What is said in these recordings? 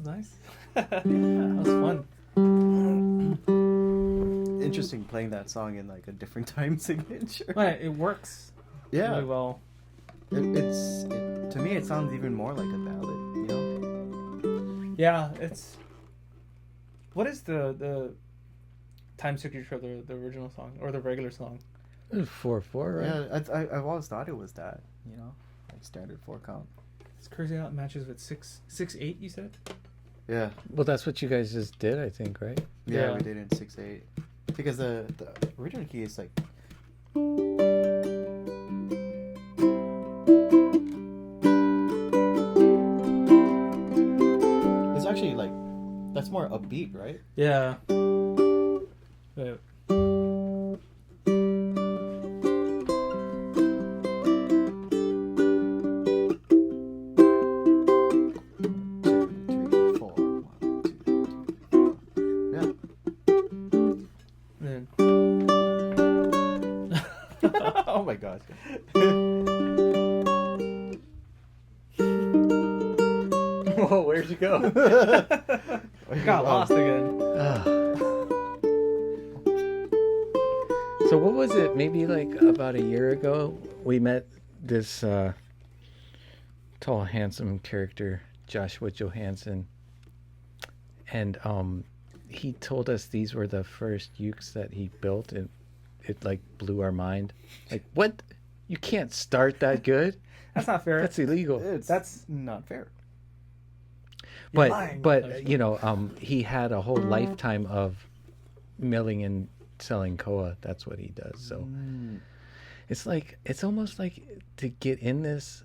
was nice. That was fun. Interesting playing that song in like a different time signature. Right, it works really well. To me, it sounds even more like a ballad. You know? Yeah, it's. What is the time signature of the original song or the regular song? 4/4, right? Yeah, I've always thought it was that. You know, like standard 4 count. It's crazy how it matches with 6/8. You said. Yeah. Well, that's what you guys just did, I think, right? Yeah, we did it in 6/8 because the original key is like. It's actually like that's more upbeat, right? Yeah. Wait. Oh my gosh. Whoa, where'd you go? Got lost again. So what was it? Maybe like about a year ago, we met this tall, handsome character, Joshua Johansen, and he told us these were the first ukes that he built, and it like blew our mind. Like, what? You can't start that good? That's not fair. That's illegal. That's not fair. You're lying. But you know, he had a whole lifetime of milling and selling koa. That's what he does. So it's almost like to get in this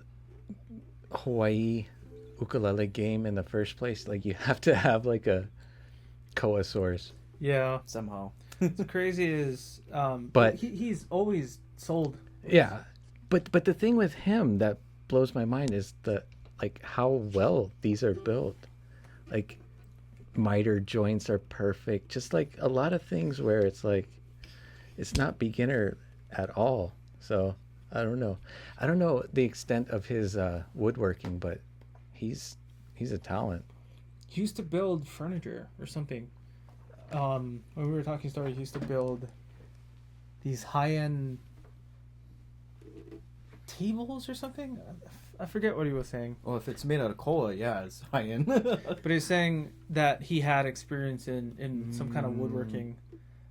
Hawaii ukulele game in the first place, like you have to have like a koa source. Yeah. Somehow. What's crazy is, but he's always sold. Yeah, but the thing with him that blows my mind is the like how well these are built. Like miter joints are perfect. Just like a lot of things where it's like it's not beginner at all. So I don't know the extent of his woodworking, but he's a talent. He used to build furniture or something. When we were talking story, he used to build these high-end tables or something. I forget what he was saying. Well, if it's made out of koa, yeah, it's high end. But he's saying that he had experience in some kind of woodworking.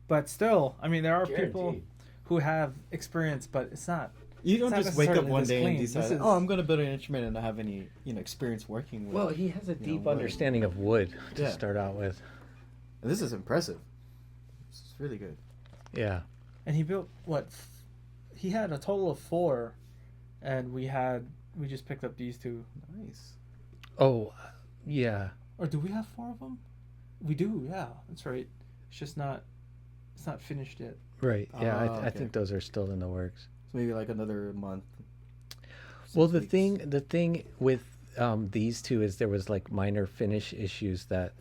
But still, I mean, there are people who have experience, but it's not. You don't just wake up one day and clean. decide, oh, I'm going to build an instrument and not have any, experience working with. Well, he has a deep wood. understanding of wood to start out with. And this is impressive. This is really good. Yeah. And he built he had a total of 4, and we just picked up these 2. Nice. Oh, yeah. Or do we have 4 of them? We do. Yeah, that's right. It's not finished yet. Right. Yeah, okay. I think those are still in the works. So maybe like another month. Well, the thing with these 2 is there was like minor finish issues that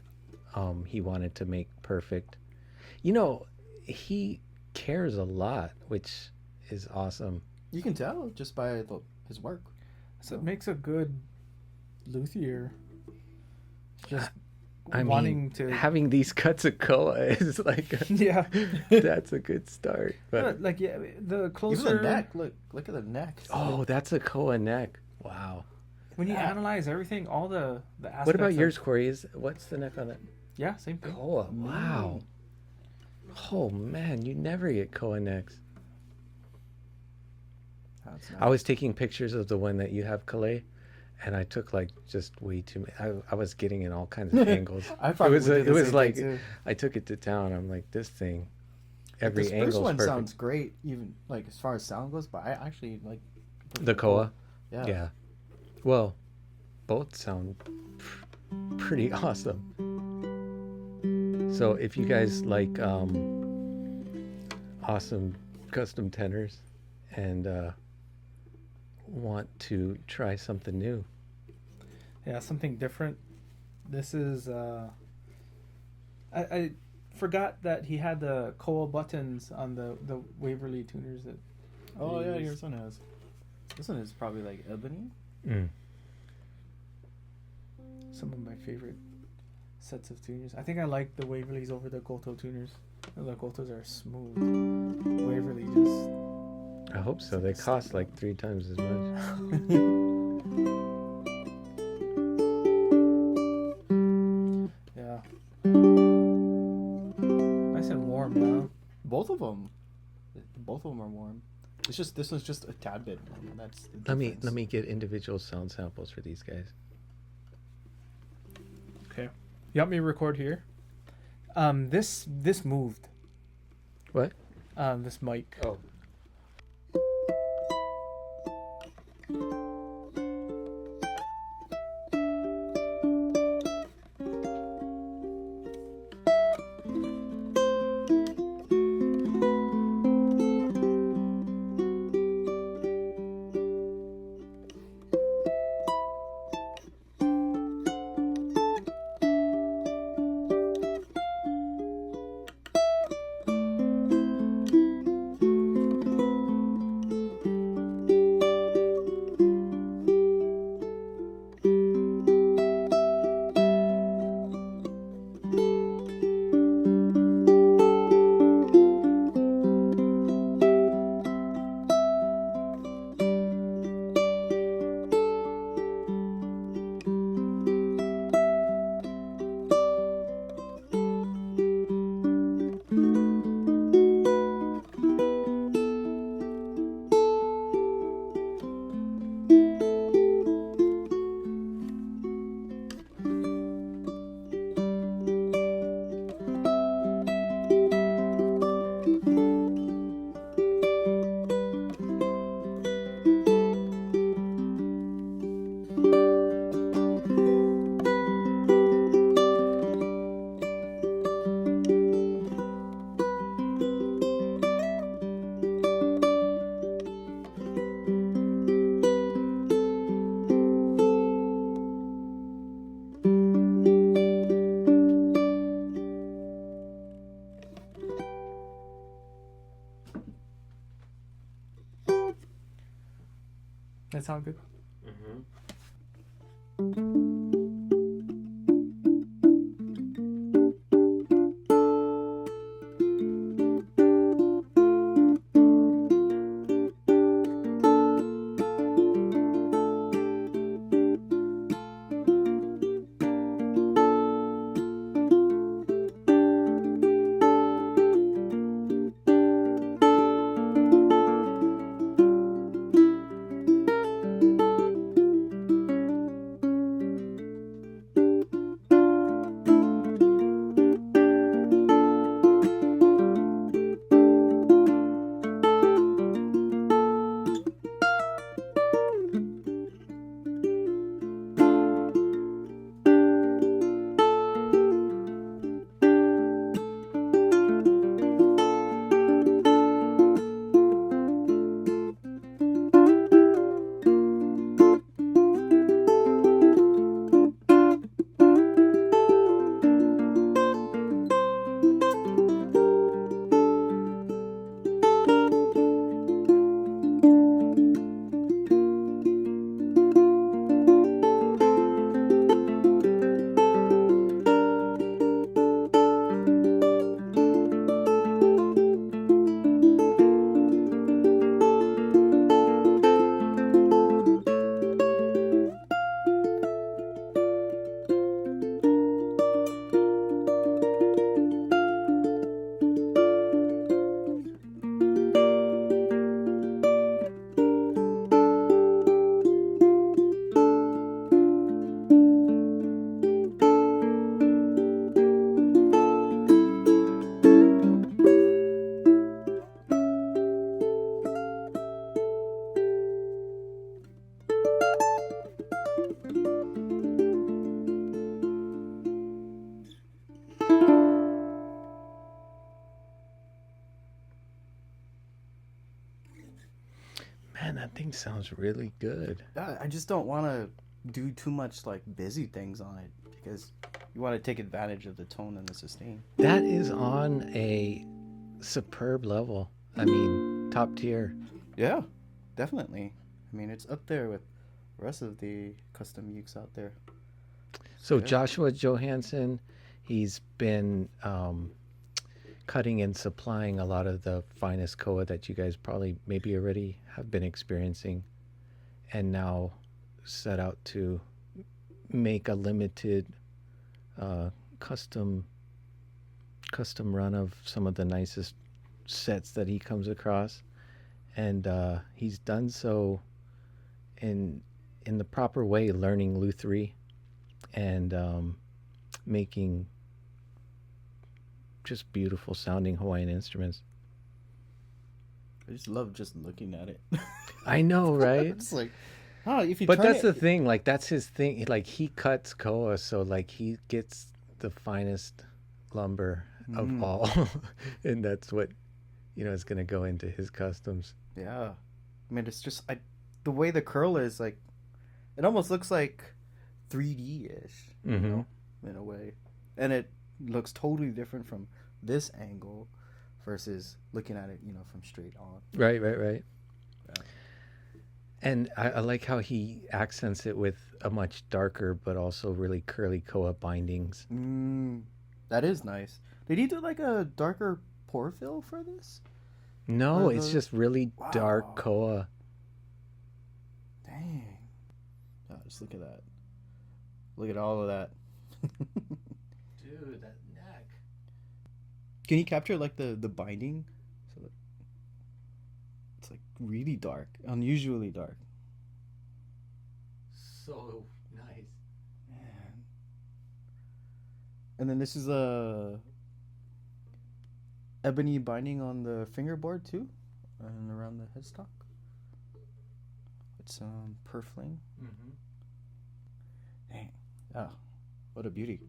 he wanted to make perfect. He cares a lot, which is awesome. You can tell just by his work. So it makes a good luthier. Just having these cuts of koa is like that's a good start. But the closer even the neck, look at the neck. Oh, that's a koa neck. Wow. When you analyze everything, all the aspects. What about yours, Corey? What's the neck on that? Yeah, same thing. Koa. Wow. Oh man, you never get koa necks. Nice. I was taking pictures of the one that you have, Kalei, and I took like just way too many. I was getting in all kinds of angles. I probably it was like I took it to town. I'm like, this thing, every angle. The Spruce one perfect. Sounds great, even like as far as sound goes. But I actually like the koa. Yeah. Yeah. Well, both sound pretty awesome. So if you guys like awesome custom tenors and want to try something new, something different, this is I forgot that he had the koa buttons on the Waverly tuners that yours one has. This one is probably like ebony. Some of my favorite sets of tuners. I think I like the Waverleys over the Goto tuners. The Gotos are smooth. Waverly just. I hope so. They cost like 3 times as much. Yeah. Nice and warm, yeah. Both of them are warm. It's just this one's just a tad bit warm. That's the Let difference. me get individual sound samples for these guys. Okay. You want me to record here? This moved. What? This mic. Oh. That sound good? Man, that thing sounds really good. I just don't want to do too much like busy things on it because you want to take advantage of the tone and the sustain. That is on a superb level. I mean, top tier. Yeah, definitely. I mean, it's up there with the rest of the custom ukes out there. So good. Joshua Johansen, he's been cutting and supplying a lot of the finest koa that you guys probably maybe already have been experiencing, and now set out to make a limited custom run of some of the nicest sets that he comes across, and he's done so in the proper way, learning lutherie and making just beautiful sounding Hawaiian instruments. I just love just looking at it. I know, right? It's like, oh, if you But turn that's it, the thing, like that's his thing. Like he cuts koa, so like he gets the finest lumber of all, and that's what is going to go into his customs. yeah. I mean, it's just the way the curl is, like, it almost looks like 3D-ish, you know, in a way, and it looks totally different from this angle versus looking at it, from straight on. Right. Yeah. And I like how he accents it with a much darker but also really curly koa bindings. That is nice. Did he do like a darker pour fill for this? No, it's just really dark Wow. koa. Dang. Oh, just look at that. Look at all of that. Dude, that neck. Can you capture like the binding? So that it's like really dark, unusually dark. So nice. Man. And then this is a ebony binding on the fingerboard too, and around the headstock. It's purfling. Dang. Oh, what a beauty.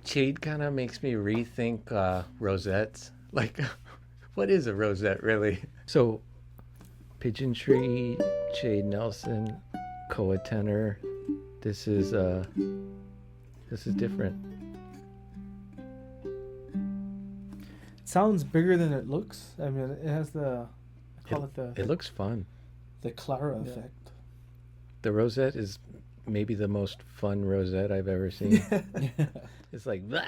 Jade kind of makes me rethink rosettes. Like, what is a rosette really? So, Pigeon Tree, Jade Nelson, Koa Tenor. This is different. It sounds bigger than it looks. I mean, it has the It looks fun. the Clara Yeah. effect. The rosette is maybe the most fun rosette I've ever seen. It's like, "Blah!"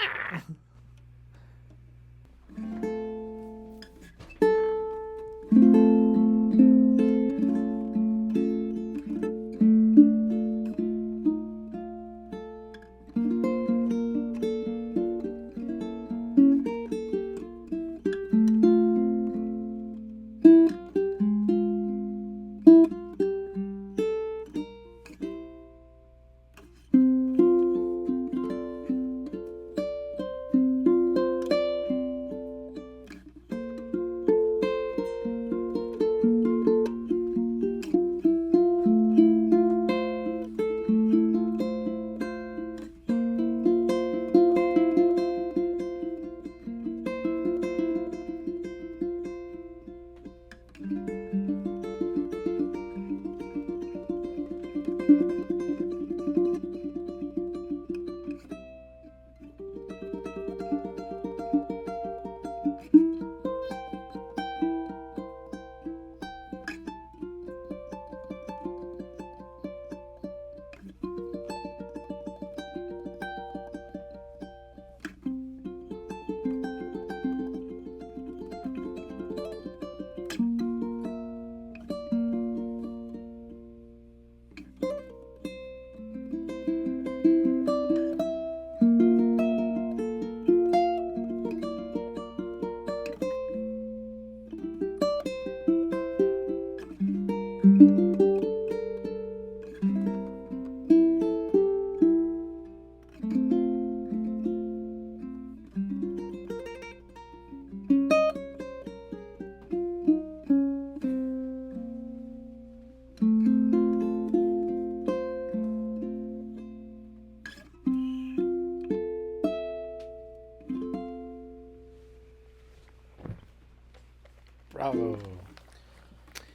Bravo.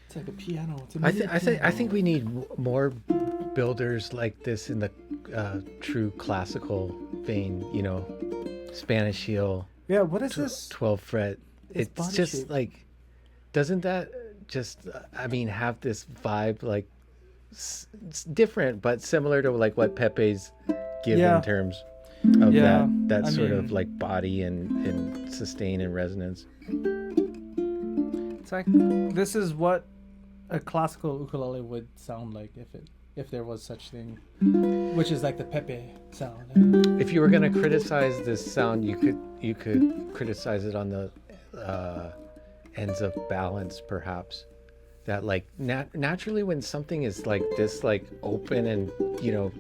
It's like a piano. It's a I think we need more builders like this in the true classical vein. You know, Spanish heel. Yeah, what is this? 12 fret. It's It's body just shape. like, doesn't that just, I mean, have this vibe like it's different, but similar to like what Pepe's give Yeah. in terms of Yeah, that I sort mean- of like body and sustain and resonance. It's like this is what a classical ukulele would sound like if there was such thing, which is like the Pepe sound. If you were going to criticize this sound, you could criticize it on the ends of balance, perhaps. That like naturally when something is like this, like open and you know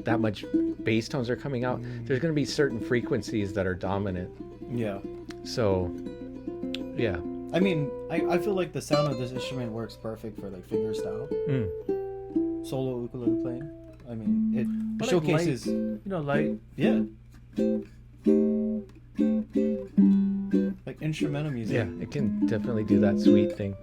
that much bass tones are coming out, there's going to be certain frequencies that are dominant. Yeah. So, yeah. I mean, I feel like the sound of this instrument works perfect for like finger style solo ukulele playing. I mean, it But, like, showcases. Light. Yeah. Like instrumental music. Yeah, it can definitely do that sweet thing.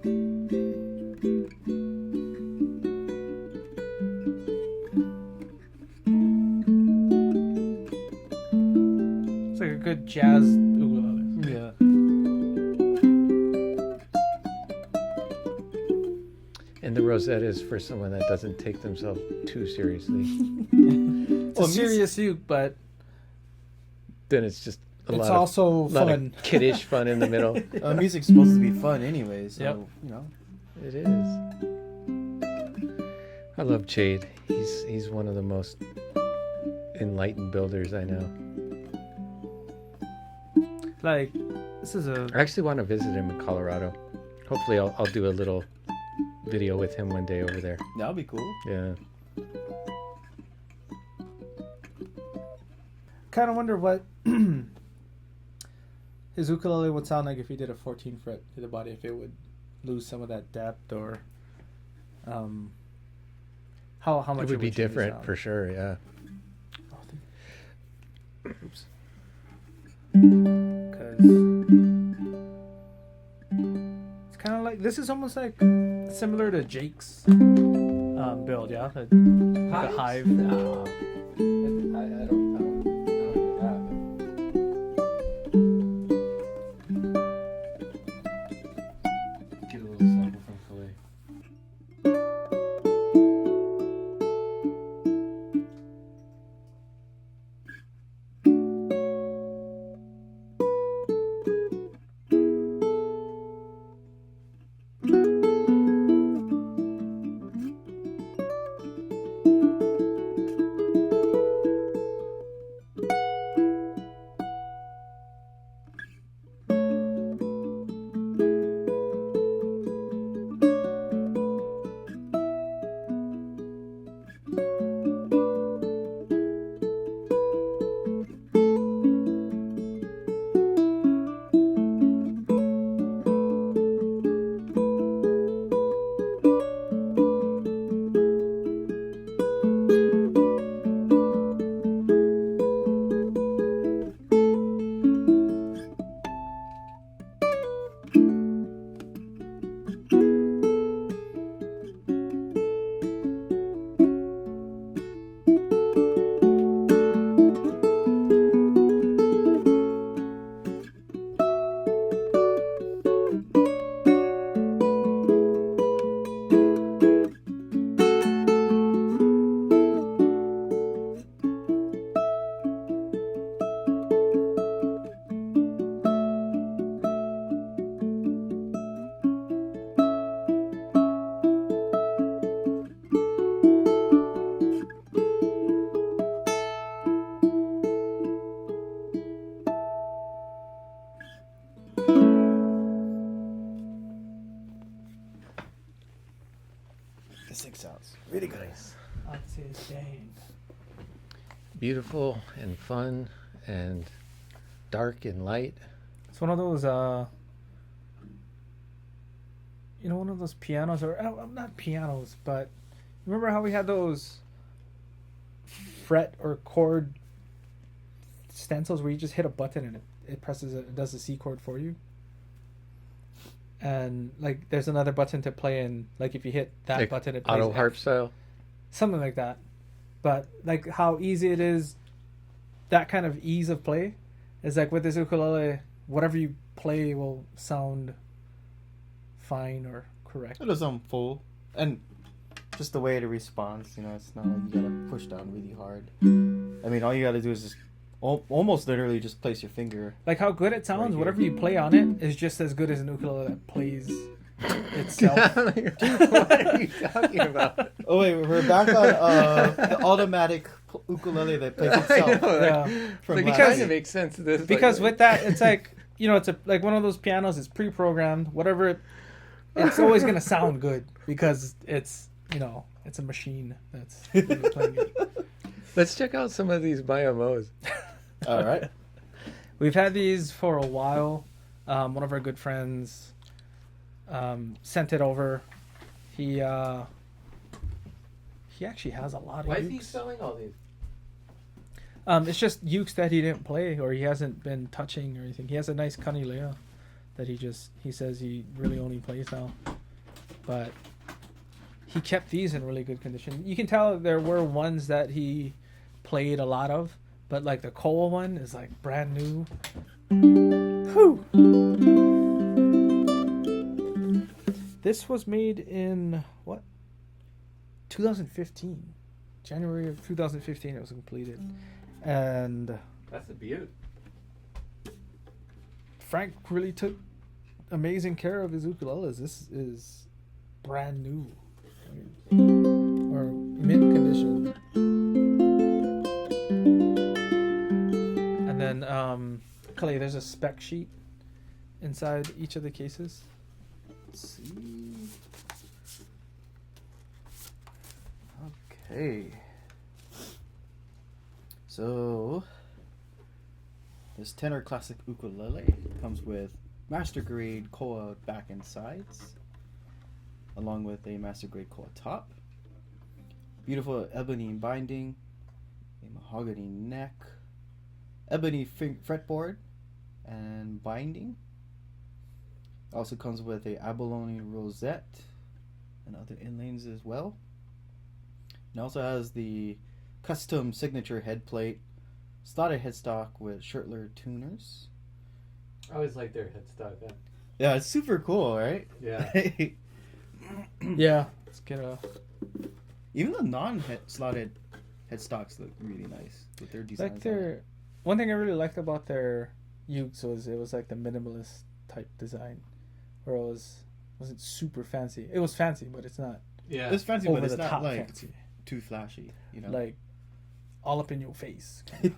It's like a good jazz ukulele. Yeah. And the rosette is for someone that doesn't take themselves too seriously. It's Well, a serious uke, but Then it's just a it's lot also of, lot fun. of kiddish fun in the middle. Music's supposed to be fun anyway, so Yep. you know. It is. I love Jade. He's one of the most enlightened builders I know. Like this is a I actually want to visit him in Colorado. Hopefully I'll do a little video with him one day over there. That'll be cool. Yeah. kind of wonder what his ukulele would sound like if he did a 14 fret to the body, if it would lose some of that depth, or how much It would be change the different sound. for sure, yeah. Oops. Because it's kind of like, this is almost like similar to Jake's build, yeah, the hive. No. I don't get that. Get a little sample from Kalei. This thing sounds really good. I'd say it's dang. Beautiful and fun and dark and light. It's one of those, one of those pianos, or not pianos, but remember how we had those fret or chord stencils where you just hit a button and it presses it, it does the C chord for you? and like there's another button to play in. Like if you hit that Like button, it plays auto harp F. style. Something like that. But like how easy it is, that kind of ease of play is like with this ukulele, whatever you play will sound fine or correct. It does sound full, and just the way it responds. You know, it's not like you gotta push down really hard. I mean, all you gotta do is just almost literally just place your finger. Like how good it sounds, Right whatever here. you play on it is just as good as an ukulele that plays itself. What are you talking about? Oh wait, we're back on the automatic ukulele that plays itself. Yeah. From Like, last it kind week. of makes sense to this. Because with that, it's like, you know, it's a like one of those pianos. It's pre-programmed. Whatever, it's always gonna sound good because it's, you know, it's a machine that's really playing it. Let's check out some of these Mya Moes. All right. We've had these for a while. One of our good friends sent it over. He actually has a lot of Why is he ukes. selling all these? It's just ukes that he didn't play or he hasn't been touching or anything. He has a nice Ukulele that he says he really only plays now. But he kept these in really good condition. You can tell there were ones that he played a lot of, but like the Koa one is like brand new. Whew. This was made in what? 2015. January of 2015 it was completed. And That's a beaut. Frank really took amazing care of his ukuleles. This is brand new. Or mint condition. And then Kalei, there's a spec sheet inside each of the cases. Let's see. Okay. So, this tenor classic ukulele comes with master grade koa back and sides, along with a master grade koa top. Beautiful ebony binding, a mahogany neck, ebony fretboard, and binding. Also comes with a abalone rosette and other inlays as well. It also has the custom signature head plate, slotted headstock with Shirtler tuners. I always like their headstock. Yeah. Yeah, it's super cool, right? Yeah. Yeah. Let's get a Even the non-slotted headstocks look really nice with their designs. like their one thing I really liked about their ukes was it was like the minimalist type design. Where it wasn't super fancy. It was fancy, but it's not Yeah. It's fancy, over but it's the not top like fancy. too flashy, you know. Like all up in your face. yeah.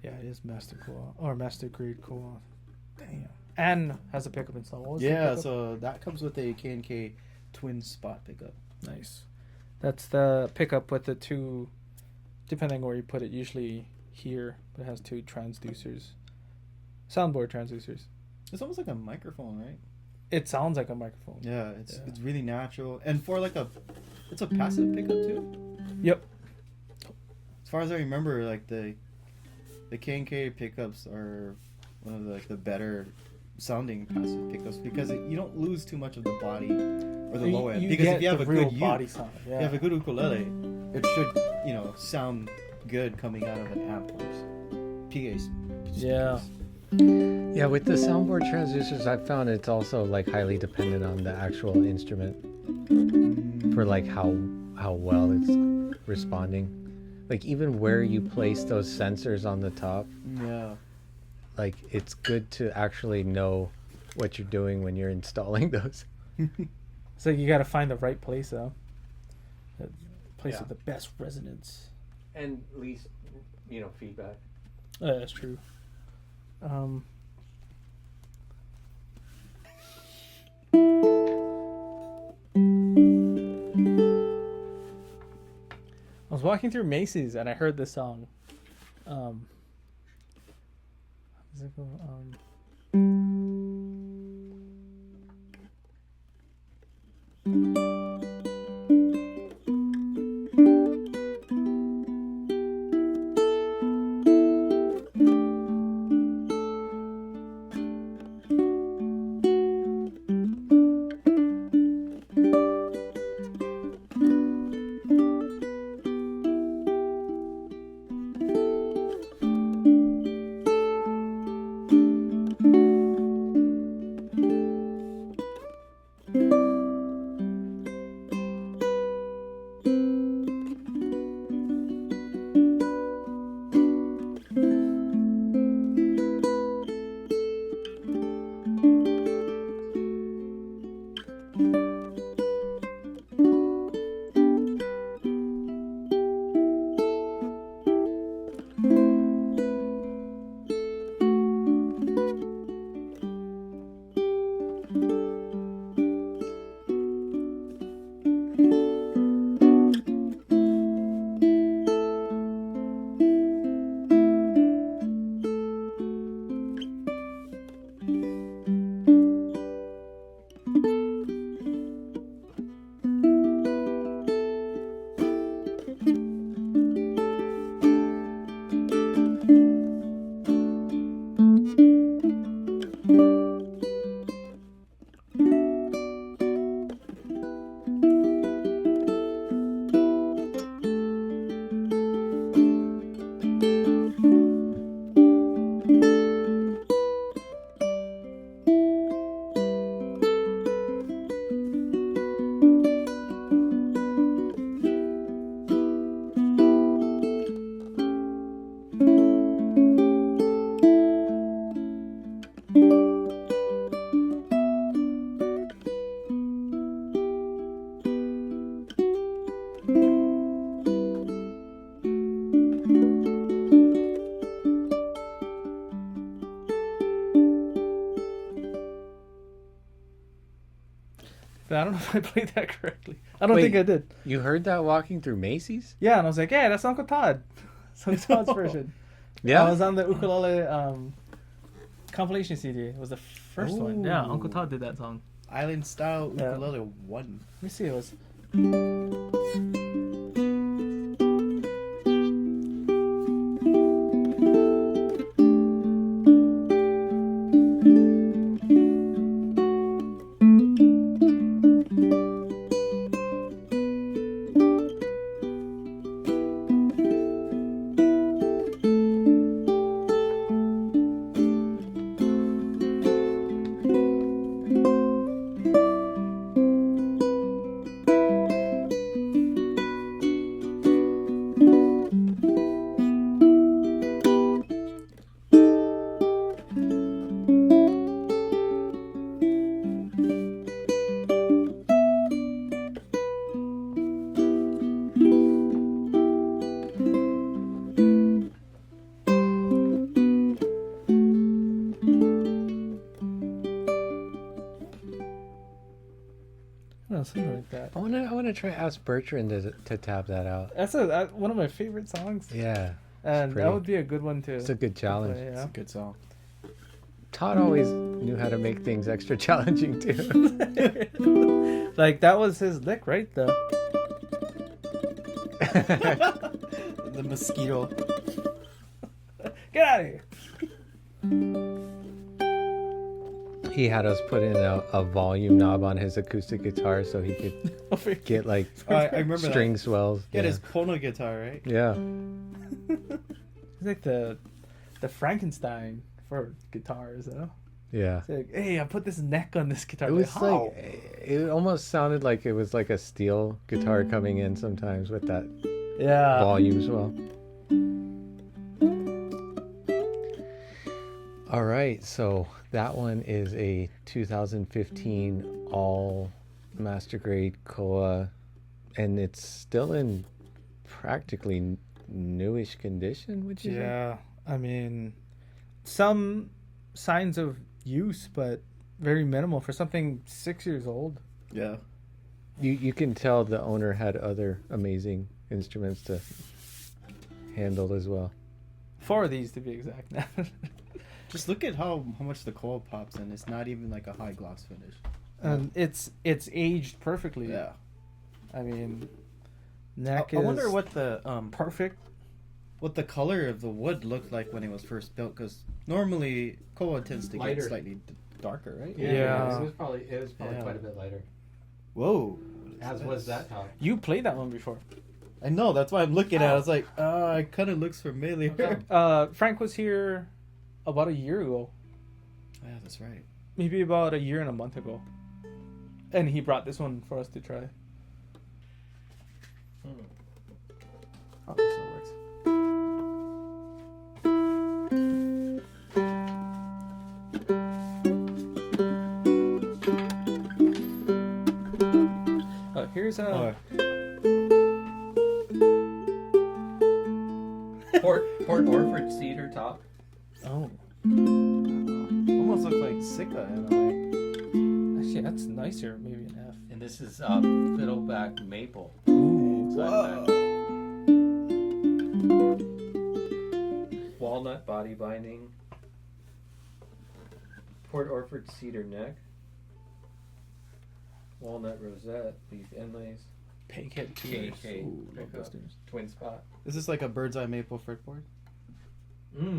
Yeah, it is Master Koa or Master Grade Koa. Damn. And has a pickup install. What was the Yeah, pickup? so that comes with a K&K twin spot pickup. Nice. That's the pickup with the two, depending where you put it. Usually here, but it has two transducers, soundboard transducers. It's almost like a microphone, right? It sounds like a microphone. Yeah, it's Yeah. it's really natural, and for like it's a passive pickup too. Yep. As far as I remember, like the K&K pickups are one of the better sounding passive pickups because you don't lose too much of the body or the low end. Because get if you have the a real good body uke, sound. if Yeah. you have a good ukulele, it should sound good coming out of an amp or PA. Yeah. Yeah, with the soundboard transducers, I've found it's also like highly dependent on the actual instrument for like how well it's responding. Like even where you place those sensors on the top, Yeah. like it's good to actually know what you're doing when you're installing those. So you got to find the right place though. The place Yeah. with the best resonance. And least, feedback. That's true. I was walking through Macy's and I heard this song. How does it go? I don't know if I played that correctly. I don't Wait. think I did. You heard that walking through Macy's? Yeah, and I was like, "Yeah, that's Uncle Todd." It's Uncle Todd's version. Yeah. I was on the ukulele compilation CD. It was the first one. Yeah, Uncle Todd did that song. Island style Yeah. ukulele 1. Let me see. It was. No, something like that. I wanna try ask Bertrand to tap that out. That's one of my favorite songs. Yeah, And pretty. that would be a good one too. it's a good challenge. Play, It's yeah. a good song. Todd always knew how to make things extra challenging too. Like that was his lick, right? The The mosquito. get out of here. He had us put in a volume knob on his acoustic guitar so he could get like I remember string that. swells. He had Yeah. his Pono guitar, right? Yeah. It's like the Frankenstein for guitars, you know? Yeah. It's like, hey, I put this neck on this guitar. It was how? it almost sounded like it was like a steel guitar coming in sometimes with that Yeah. volume swell. All right, so that one is a 2015 all master grade Koa, and it's still in practically newish condition, would you say? Yeah. I mean, some signs of use, but very minimal for something 6 years old. Yeah. You can tell the owner had other amazing instruments to handle as well. 4 of these to be exact. Just look at how much the Koa pops in. It's not even like a high gloss finish. And it's aged perfectly. Yeah. I mean, neck I is wonder what the perfect. what the color of the wood looked like when it was first built, because normally Koa tends to Lighter. get slightly darker, right? Yeah. it was probably Yeah. quite a bit lighter. Whoa. As was that top. You played that one before. I know. That's why I'm looking at it. I was like, it kind of looks familiar. Okay. Frank was here about a year ago, Yeah, that's right. maybe about a year and a month ago, and he brought this one for us to try. Oh, this one works. Here's a. Port Orford cedar top. Oh, Almost looks like Sika in a way. actually, that's nicer. Maybe an F. And this is fiddleback maple. Ooh. Whoa. Walnut body binding. Port Orford cedar neck. Walnut rosette, leaf inlays. Pighead KK pickup. pickup, twin spot. Is this like a bird's eye maple fretboard?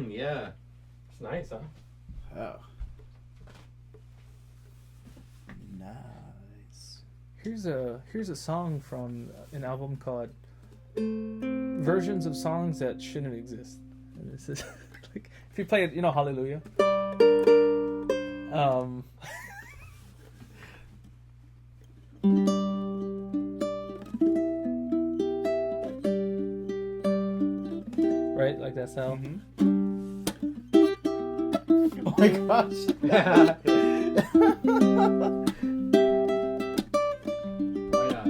Yeah. It's nice, huh? Oh. Nice. Here's a song from an album called Versions of Songs That Shouldn't Exist. And this is like, if you play it, you know, Hallelujah. Right, like that sound. Oh my gosh. Why not?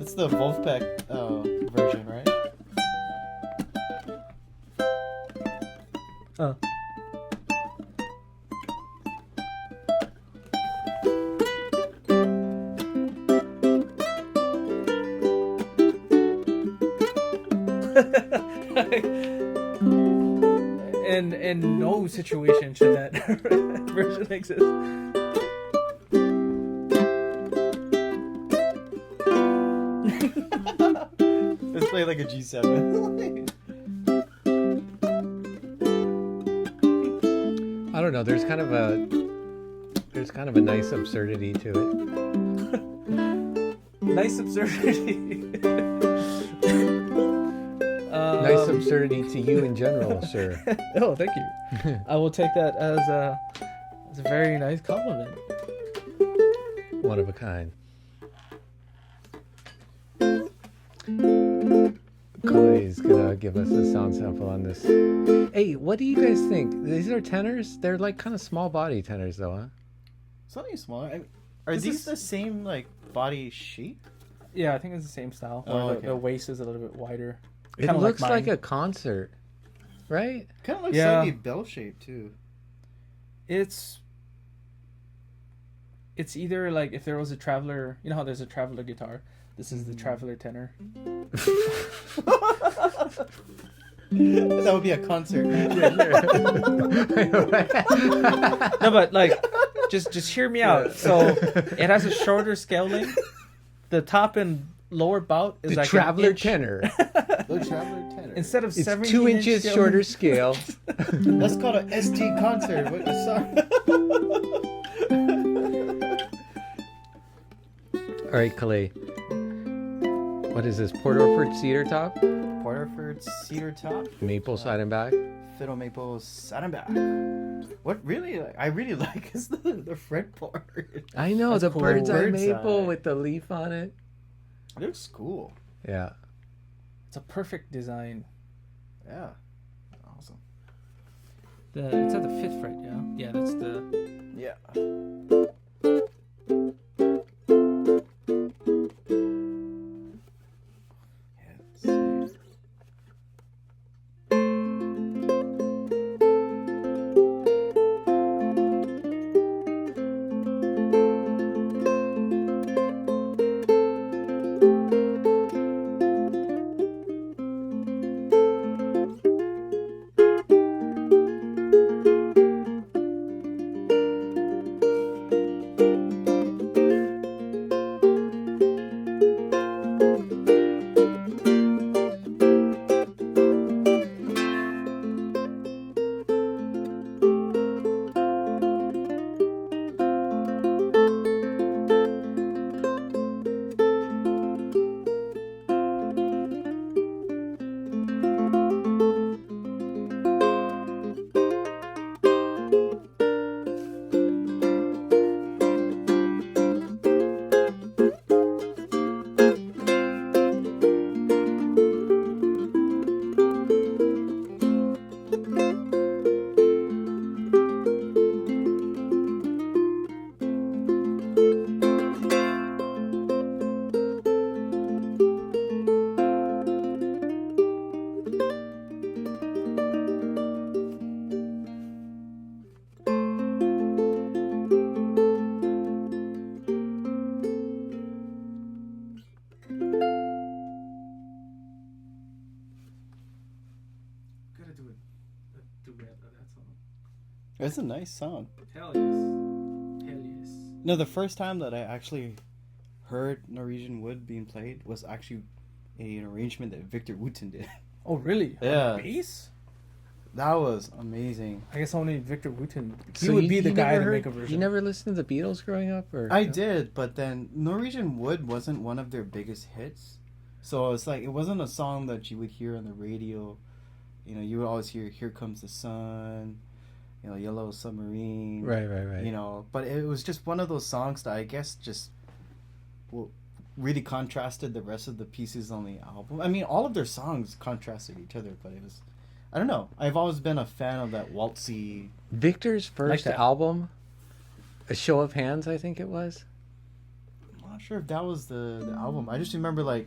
It's the Wolfpack version, right? Oh. And in no situation should that version exist. Let's play like a G7. I don't know. There's kind of a nice absurdity to it. Nice absurdity. Nice absurdity to you in general, sir. Oh, thank you. I will take that as a very nice compliment. One of a kind. Kalei's gonna give us a sound sample on this. Hey, what do you guys think? These are tenors? They're like kind of small body tenors, though, huh? Something smaller. Are This these is- the same like body shape? Yeah, I think it's the same style. Oh, Where okay. the waist is a little bit wider. It Kinda looks like like mine. a concert, right? Kind of looks Yeah. slightly bell shaped too. It's either like if there was a traveler, you know how there's a traveler guitar. This is the traveler tenor. That would be a concert. No, but like, just hear me out. So it has a shorter scale length. The top and lower bout is The like traveler an inch. tenor. The traveler tenor. Instead of It's 17 2 inch inches scale shorter length- scale. Let's call it ST concert. What a song. All right, Kalei. What is this? Port Orford cedar top, Waterford cedar top, maple side and back. fiddle maple saddleback. What really I really like is the fretboard. I know That's the cool. bird's eye Bird's maple eye. with the leaf on it. It looks cool. Yeah. It's a perfect design. Yeah. Awesome. It's at the 5th fret, yeah. Yeah, that's the. Yeah. Let's see. Gotta do a duet of that song. It's a nice song. Hell yes. Hell yes. No, the first time that I actually heard Norwegian Wood being played was actually an arrangement that Victor Wooten did. Oh, really? Yeah. On bass? That was amazing. I guess only Victor Wooten. He So would you- be the you guy never to make heard- a version. You never listened to the Beatles growing up, or I did, but then Norwegian Wood wasn't one of their biggest hits. So it's like it wasn't a song that you would hear on the radio. You know, you would always hear "Here Comes the Sun," you know, "Yellow Submarine," right. You know, but it was just one of those songs that I guess just really contrasted the rest of the pieces on the album. I mean, all of their songs contrasted each other, but it was, I don't know. I've always been a fan of that waltzy. Victor's first that. album, A Show of Hands, I think it was. I'm not sure if that was the album. I just remember like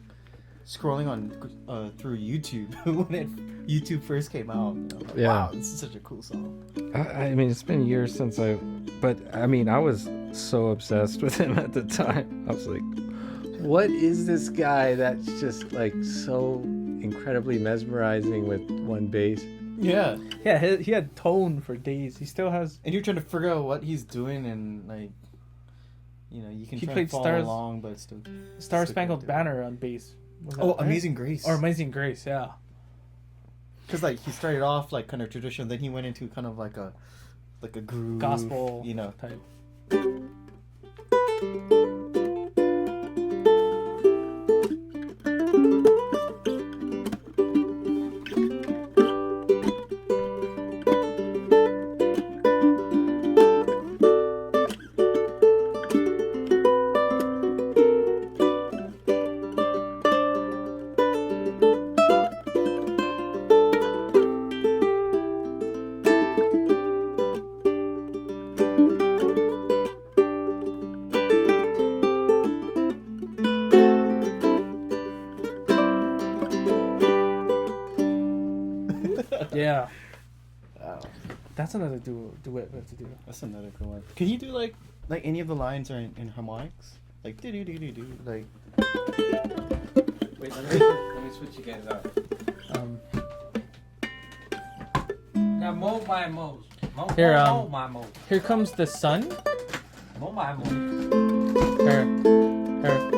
scrolling on through YouTube when YouTube first came out. You know, like, Yeah. Wow, this is such a cool song. I mean, it's been years since but I mean, I was so obsessed with him at the time. I was like, what is this guy that's just like so incredibly mesmerizing with one bass. Yeah. Yeah, he had tone for days. He still has. And you're trying to figure out what he's doing, and like, you know, you can He try played to follow Stars- along, but still. Star stick Spangled with it. Banner on bass. Was that Oh, right? Amazing Grace. Or Amazing Grace, yeah. Because like he started off like kind of traditional, then he went into kind of like a groove, Gospel you know. type. Yeah. Wow. That's another duet we have to do. That's another good one. Can you do like any of the lines are in harmonics? Like do do do do do like. Wait, let me switch you guys out. Now, mow my mows. Mow, Here, mow my mows. Here comes the sun. Mow my mows. Here.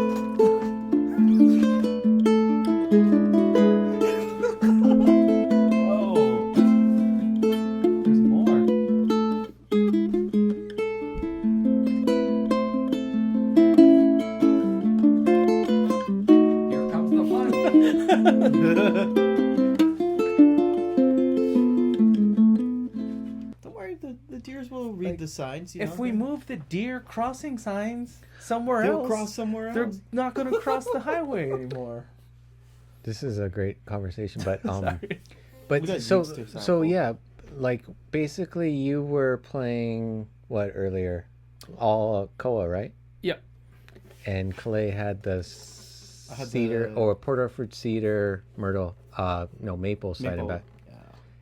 Oh. There's more. Here comes the fun. Don't worry, the deers will read Like, the signs. You If know, we move the deer crossing signs somewhere they'll else, cross somewhere they're else. not going to cross the highway anymore. This is a great conversation, but Sorry. We but got so used to so sample. yeah, like basically you were playing what earlier, all Koa, right? Yep. And Kalei had the I had cedar the- or Port Orford cedar, Myrtle, maple side and Maple. back, Yeah.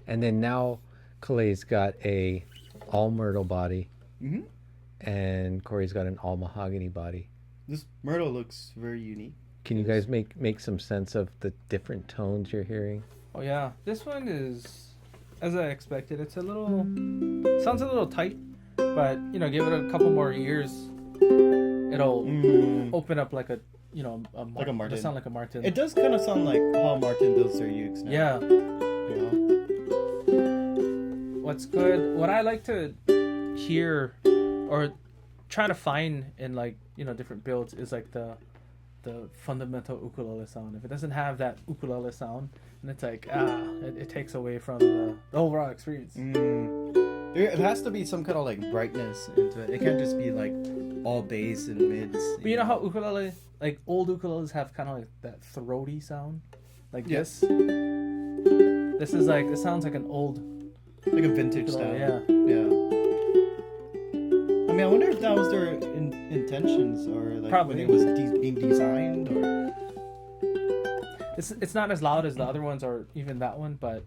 and then now Kalei's got a all Myrtle body, Mm-hmm. and Corey's got an all mahogany body. This Myrtle looks very unique. Can you guys make some sense of the different tones you're hearing? Oh yeah, this one is, as I expected. It's a little, sounds a little tight, but you know, give it a couple more years, it'll open up like a, you know, Like a Martin. It'll sound like a Martin. It does kind of sound like how Martin builds their ukes now. Yeah. You know? What's good? What I like to hear, or try to find in like, you know, different builds is like the fundamental ukulele sound. If it doesn't have that ukulele sound, and it's like it takes away from the overall experience. It has to be some kind of like brightness into it. It can't just be like all bass and mids. But you know how ukulele, like old ukuleles have kind of like that throaty sound, like Yes. this. This is like, it sounds like an old like a vintage style. ukulele. Yeah. Yeah. I mean, I wonder if that was their intentions, or like Probably. when it was being designed, or. It's not as loud as the other ones or even that one, but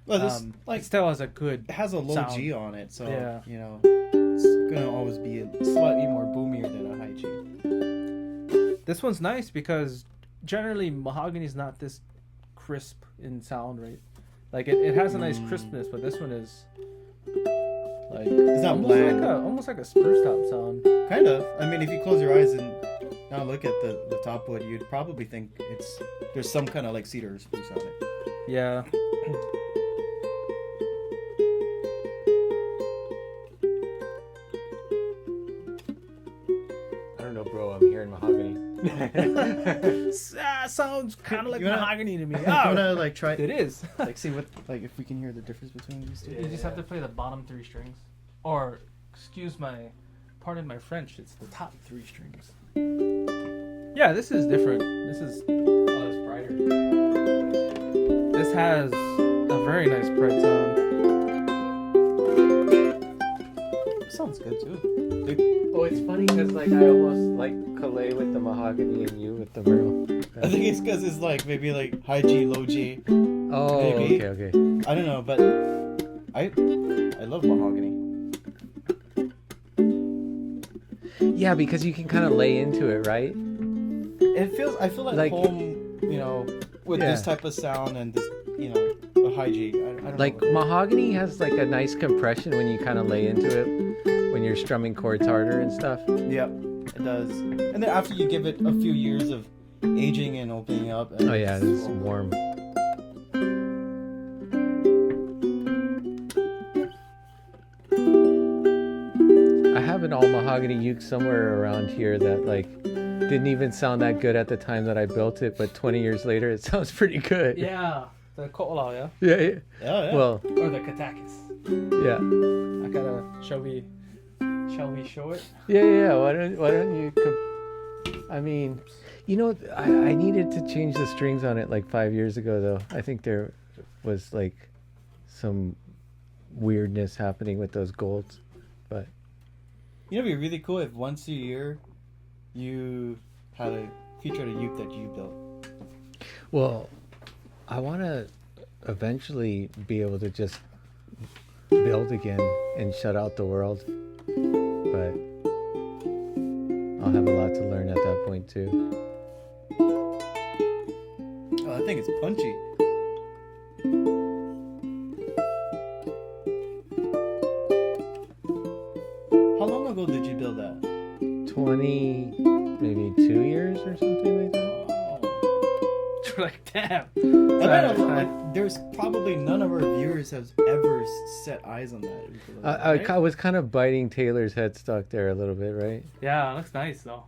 Well, this like it still has a good. it has a low sound. G on it, so Yeah. you know it's gonna always be slightly more boomier than a high G. This one's nice because generally mahogany is not this crisp in sound, right? Like it has a nice crispness, but this one is like It's not bland. almost like a spruce top sound. Kind of. I mean, if you close your eyes and now look at the top wood, you'd probably think there's some kind of like cedar or spruce on it. Yeah. I don't know, bro. I'm hearing mahogany. Sounds kind of like You wanna- mahogany to me. You Oh, wanna like try it is. like see what like if we can hear the difference between these two? You just have to play the bottom three strings, or pardon my French. It's the top three strings. Yeah, this is different. This is Oh, it's brighter. this has a very nice bright sound. Sounds good too. Oh, it's funny because like I almost like Kalei with the mahogany and you with the Myrtle. I think it's because it's like maybe like high G, low G. Oh, maybe. okay. I don't know, but I love mahogany. Yeah, because you can kind of lay into it, right? I feel like Like- home, you know, with Yeah. this type of sound and this, a high G. I don't Like know. Mahogany has like a nice compression when you kind of lay into it, when you're strumming chords harder and stuff. Yep, it does. And then after you give it a few years of aging and opening up. And Oh yeah, it's warm. I have an all mahogany uke somewhere around here that like didn't even sound that good at the time that I built it, but 20 years later it sounds pretty good. Yeah, the ko'olau, yeah, Yeah. Yeah, yeah. Well, or the katakis. yeah. I gotta. Shall we show it? Yeah. Why don't you? I mean, I needed to change the strings on it like 5 years ago, though. I think there was like some weirdness happening with those golds, but It'd be really cool if once a year you had a featured a uke that you built. well, I want to eventually be able to just build again and shut out the world, but I'll have a lot to learn at that point too. Oh, I think it's punchy. How long ago did you build that? 20, maybe 2 years or something like that. We're like, damn. I bet there's probably none of our viewers have ever set eyes on that. I was kind of biting Taylor's headstock there a little bit, right? Yeah, it looks nice though.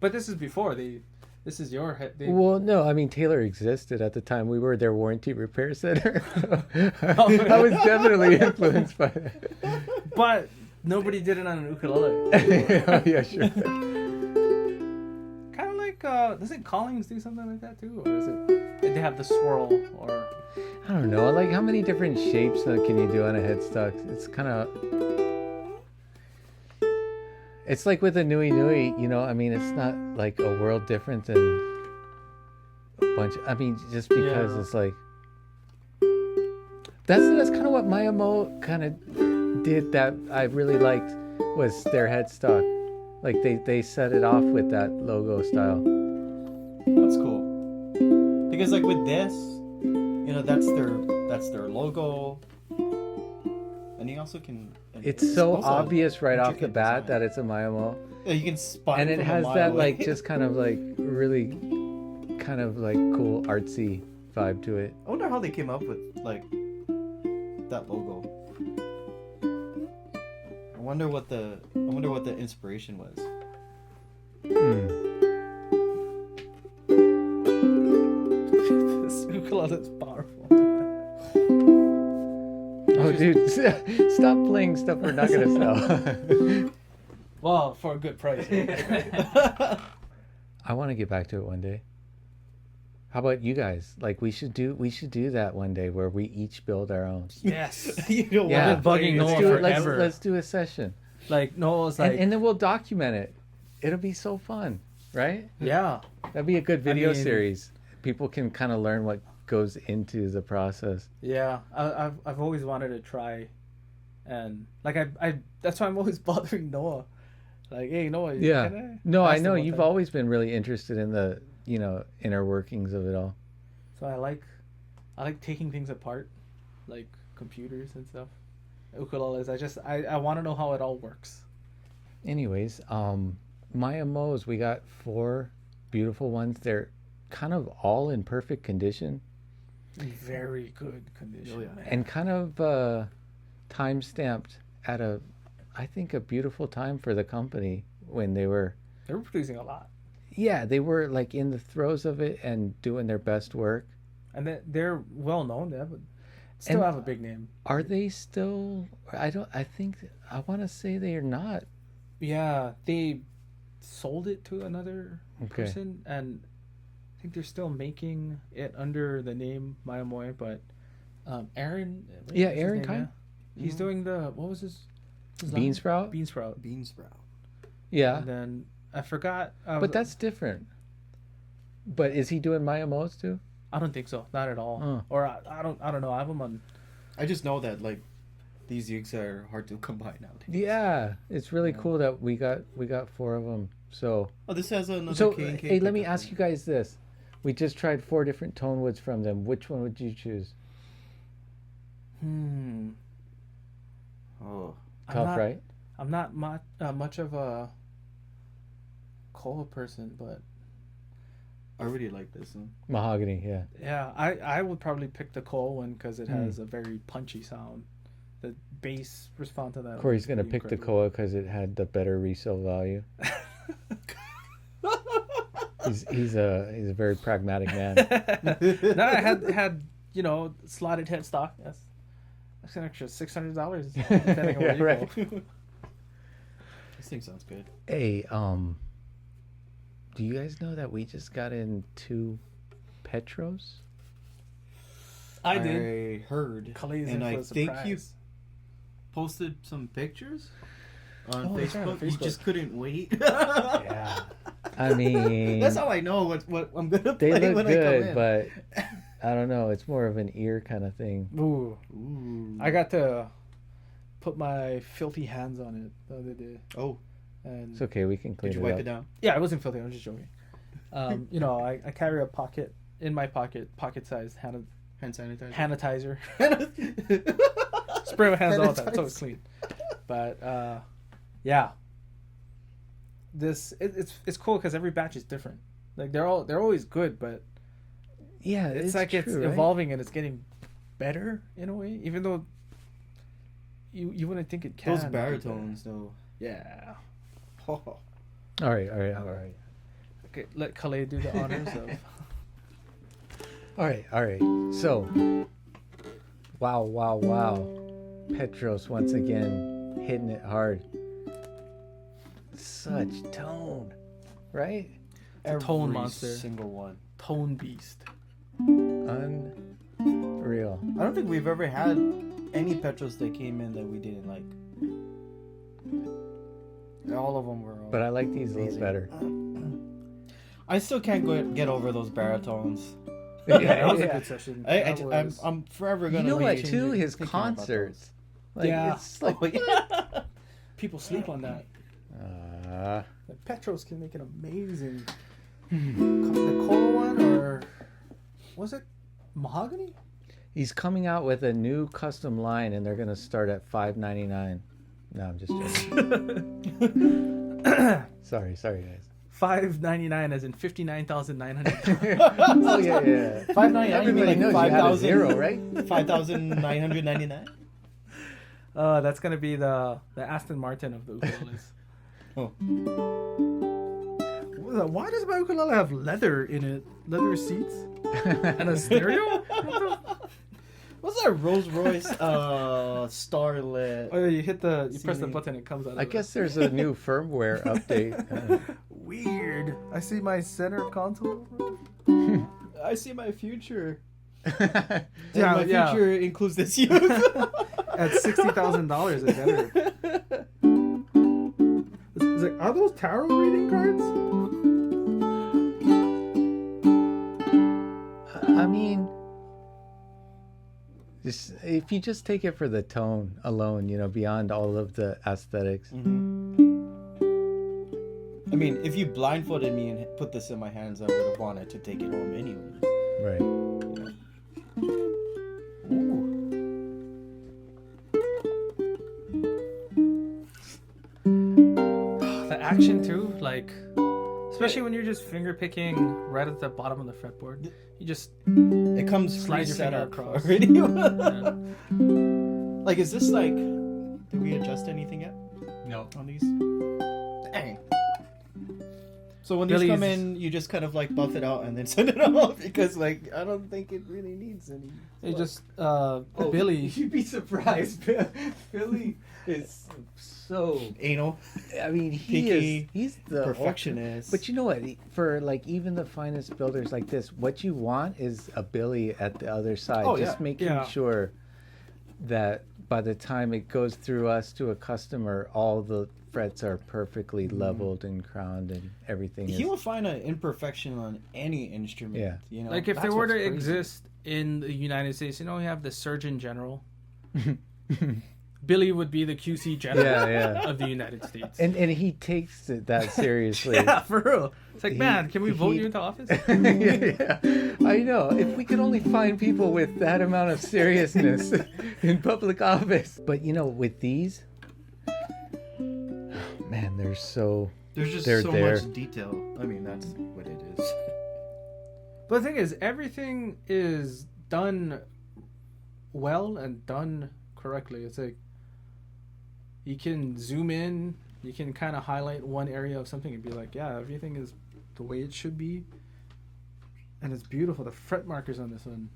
But this is before this is your head. Well, no, I mean, Taylor existed at the time. We were their warranty repair center. I was definitely influenced by that. But nobody did it on an ukulele. Oh, yeah, sure. Kind of like, doesn't Collings do something like that too, or is it? Did they have the swirl or? I don't know. Like, how many different shapes can you do on a headstock? It's kind of... It's like with a Nui Nui, I mean, it's not like a world different than a bunch. I mean, just because Yeah. it's like... That's kind of what Mya Moe kind of did that I really liked, was their headstock. Like, they set it off with that logo style. That's cool. Because like with this, that's their logo. And you also can. It's so also obvious right off the intricate bat design. that it's a Mya Moe. Yeah, you can spot And it it from a has mile that away. like just kind of like really kind of like cool artsy vibe to it. I wonder how they came up with like that logo. I wonder what the inspiration was. This ukulele is powerful. Oh, dude, stop playing stuff we're not gonna sell. Well, for a good price. I want to get back to it one day. How about you guys? Like, we should do that one day where we each build our own. Yes. You don't Yeah. want to Bugging play Noah Let's do it. forever. Let's do a session, Like Noel's like, and then we'll document it. It'll be so fun, right? yeah. That'd be a good video mean- series. People can kind of learn what goes into the process. Yeah, I've always wanted to try, and like I that's why I'm always bothering Noah. Like, hey Noah, Yeah. can I? No, ask I him know one you've time? always been really interested in the inner workings of it all. So I like taking things apart, like computers and stuff. Ukuleles. I want to know how it all works. Anyways, Mya Moe's, we got 4 beautiful ones. They're kind of all in perfect condition Very good condition. Oh, yeah. Man. and kind of time stamped at I think a beautiful time for the company when they were producing a lot, they were like in the throes of it and doing their best work. and they're well known. They still And- have a big name. Are they still? I want to say they are not. Yeah, they sold it to another Okay. person, and I think they're still making it under the name Mya Moe, but Aaron. Yeah, what's his Aaron name, Kai. He's doing what was his Bean line? Sprout? Bean Sprout. Bean sprout. Yeah, And then I forgot. but that's different. But is he doing Mya Moe's too? I don't think so. Not at all. Huh. Or I don't know. I have them on. I just know that like these ukes are hard to combine nowadays. Yeah, it's really cool that we got 4 of them. So Oh, this has another so K&K hey, let me pickup ask in you it. guys this: We just tried 4 different tone woods from them. Which one would you choose? Oh, Tough, right? I'm not much of a koa person, but I really like this one. Mahogany, yeah. yeah, I would probably pick the koa one because it has a very punchy sound. The bass respond to that. Corey's going to would be pick the incredible. koa because it had the better resale value. He's a very pragmatic man. No, I had slotted headstock. That's an extra $600 depending on where Yeah, you right. go. This thing sounds good. Hey, do you guys know that we just got in 2 Petros? I did. I heard, Kalei's and in for I a think surprise. you posted some pictures on Oh, that's right, on Facebook. You Facebook. just couldn't wait. Yeah. I mean, That's how I know what I'm gonna they play look when I come good, in. but I don't know. It's more of an ear kind of thing. Ooh, Ooh. I got to put my filthy hands on it the other day, Oh, and It's okay. We can clean did you it wipe up. it down? yeah, I wasn't filthy. I was just joking. I carry a pocket in my pocket-sized Hand sanitizer. sanitizer. Spray my hands all the time. It's always clean. But yeah, it's cool because every batch is different. Like they're always good, but Yeah, it's like true, it's right? evolving and it's getting better in a way, even though you wouldn't think it can. Those be baritones, though. better. Yeah. Oh. All right. Okay, let Kalei do the honors of. All right. So, wow. Petros once again hitting it hard. Such tone, right? a tone Every monster. Single one. Tone beast. Unreal. I don't think we've ever had any Petros that came in that we didn't like. All of them were. But I like these a little amazing. better. I still can't get over those baritones. Yeah, that was a good session. I'm forever gonna. You know what, be too? His thinking about concerts. Like, Yeah. It's like, those. Oh, yeah. People sleep on that. Like Petros can make an amazing. The Koa one, or was it Mahogany? he's coming out with a new custom line, and they're gonna start at $5.99. No, I'm just joking. Sorry, guys. $5.99 as in $59,900. Oh yeah. $5.99. Everybody knows you had a zero, right? 5,999. That's gonna be the Aston Martin of the ukuleles. Oh. Why does my ukulele have leather in it? Leather seats and a stereo? What's that Rolls Royce Starlet? Oh yeah, you press the Ceiling. button, it comes out. I guess there's a new firmware update. Weird. I see my center console. I see my future. Yeah, My yeah. future includes this youth. At $60,000, it's better. It's like, are those tarot reading cards? I mean, if you just take it for the tone alone, beyond all of the aesthetics. I mean, if you blindfolded me and put this in my hands, I would have wanted to take it home anyway. Right. The action too, like, especially when you're just finger picking right at the bottom of the fretboard, you just It comes Slide your set finger up across. already. yeah. Like, is this like? Did we adjust anything yet No. on these? Dang. So when these Billy's- come in, you just kind of like buff it out and then send it off because like I don't think it really needs any. you just Billy. You'd be surprised. Billy is so. Anal I mean, Picky, he's the perfectionist. But you know what? For like even the finest builders like this, what you want is a Billy at the other side. Oh, Just yeah. making Yeah. sure that by the time it goes through us to a customer, all the frets are perfectly leveled and crowned and everything is. You will find an imperfection on any instrument. Yeah. You know, Like if that's they were what's to crazy. exist in the United States, we have the Surgeon General. Billy would be the QC general Yeah. of the United States. And he takes it that seriously. Yeah, for real. It's like, He- man, can we vote he- you into office? Yeah, I know. If we could only find people with that amount of seriousness in public office. But with these, man, they're so. There's just They're so there. much detail. I mean, that's what it is. But the thing is, everything is done well and done correctly. It's like you can zoom in, you can kind of highlight one area of something and be like, yeah, everything is the way it should be. And it's beautiful. The fret markers on this one.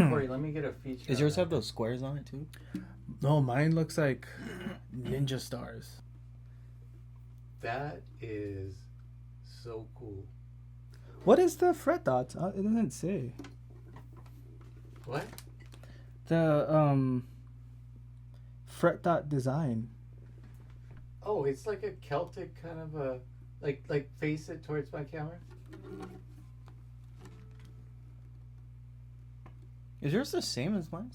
Corey, let me get a feature. Does yours have those squares on it too? No, mine looks like ninja stars. That is so cool. What is the fret dots? It doesn't say. What? The fret dot design. Oh, it's like a Celtic kind of a like face it towards my camera. Is yours the same as mine?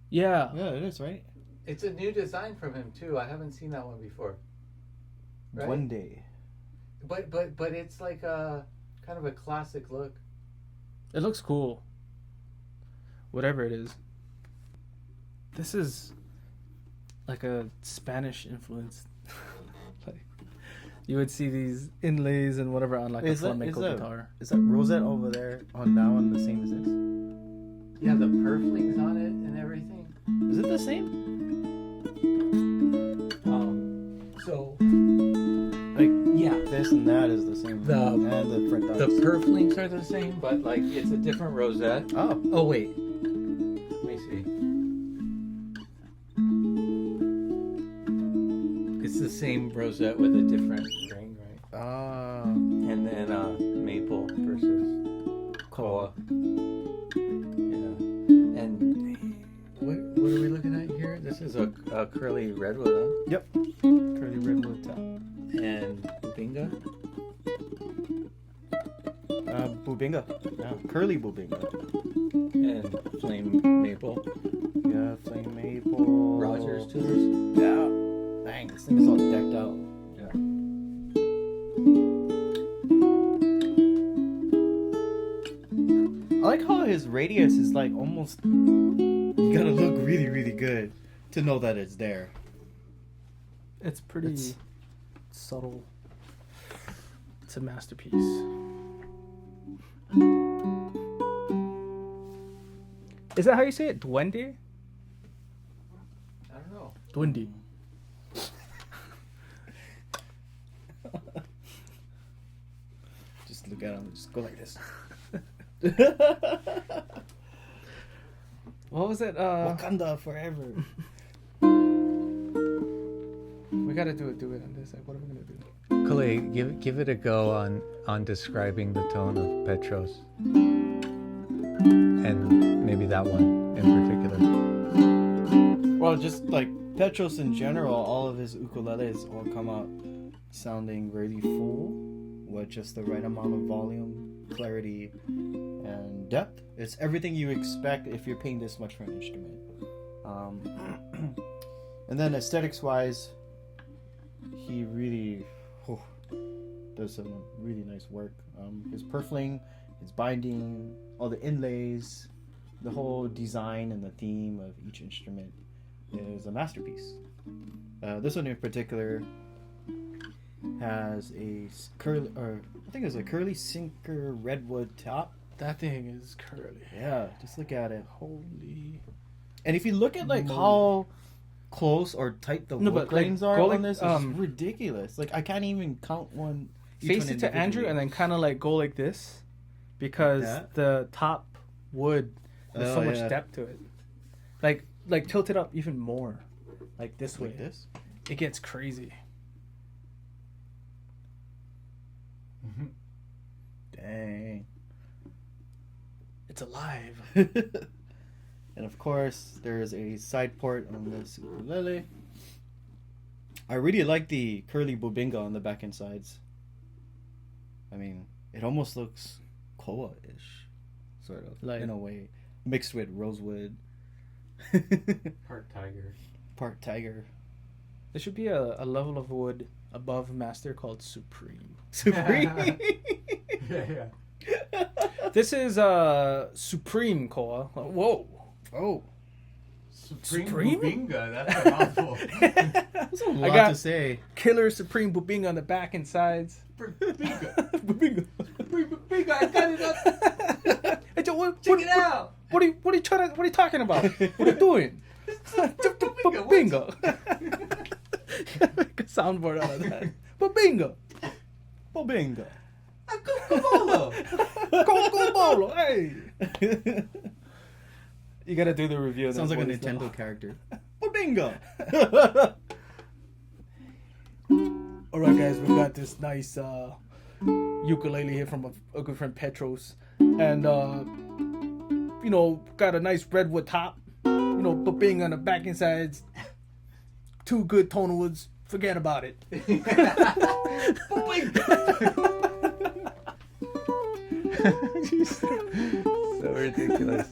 Yeah. Yeah, it is, right? It's a new design from him too. I haven't seen that one before. Right? One day. But it's like a kind of a classic look. It looks cool. Whatever it is. This is like a Spanish influence. Like, you would see these inlays and whatever on like a flamenco guitar. Is that rosette over there on that one the same as this? Yeah, the purflings on it and everything. Is it the same? So Like, yeah, this and that is the same. And the fret dots. the purflings are the same, but like it's a different rosette. Oh. Oh wait, let me see. It's the same rosette with a different ring, right? Ah. And then maple versus koa. Yeah. And what are we looking at here? This is a curly redwood, huh? Yep. Curly redwood top. And Bubinga. Bubinga. Yeah. Curly Bubinga. And flame maple. Yeah, flame maple. Rogers tuners. Yeah. Dang, this thing is all decked out. I like how his radius is like almost. You gotta look really, really good to know that it's there. It's pretty It's- subtle. It's a masterpiece. Is that how you say it? Duende? I don't know. Duende. Just look at him. Just go like this. What was it? Wakanda forever. We gotta do it on this. Like, what are we gonna do? Kalei, give it a go on describing the tone of Petros. And maybe that one in particular. Well, just like Petros in general, all of his ukuleles all come out sounding really full with just the right amount of volume, clarity, and depth. It's everything you expect if you're paying this much for an instrument. And then aesthetics-wise, he really does some really nice work. His purfling, his binding, all the inlays, the whole design and the theme of each instrument is a masterpiece. This one in particular has a curly, or I think it's a curly sinker redwood top. That thing is curly. Yeah, just look at it. Holy. And if you look at like moly. how close or tight the No, wood but, like, grains are go on like, this, it's ridiculous. Like I can't even count one. each Face one it to Andrew individually. and then kind of like go like this, because that? the top wood, there's so Oh, much yeah. depth to it. Like tilt it up even more, like this way. Like this. It gets crazy. Dang. It's alive. And of course, there's a side port on this ukulele. I really like the curly bubinga on the back and sides. I mean, it almost looks koa-ish, sort of, Like- in a way, mixed with rosewood. Part tiger. Part tiger. There should be a level of wood above master called supreme. Supreme. Yeah. This is supreme Koa. Whoa. Oh. Supreme Bubinga. That's a mouthful. That's a lot got to say. Killer supreme Bubinga on the back and sides. Bubinga. Bubinga. Bubinga, I got it up. Hey, Joe, Check it out. What are you talking about? What are you doing? Bubinga. Make a soundboard out of that. Bubinga. Bubinga. Coco Bolo. Hey. You gotta do the review. Sounds like a voice, Nintendo though. character. Bubinga. All right, guys, we got this nice ukulele here from a good friend Petros, and got a nice redwood top. Bubinga on the back and sides. 2 good tonal woods. Forget about it. So ridiculous.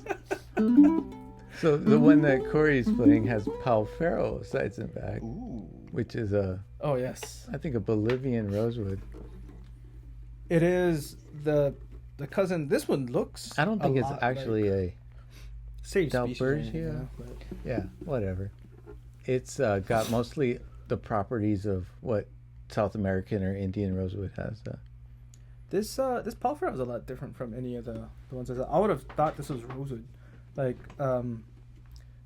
So the one that Corey's playing has Ferro sides and back, Ooh. which is Oh yes, I think a Bolivian rosewood. it is the cousin. This one looks. I don't think a it's lot actually like same Del species, Burge, you yeah. know, but- yeah, whatever. It's got mostly the properties of what South American or Indian rosewood has. This Palfrey is a lot different from any of the ones. I would have thought this was rosewood, like some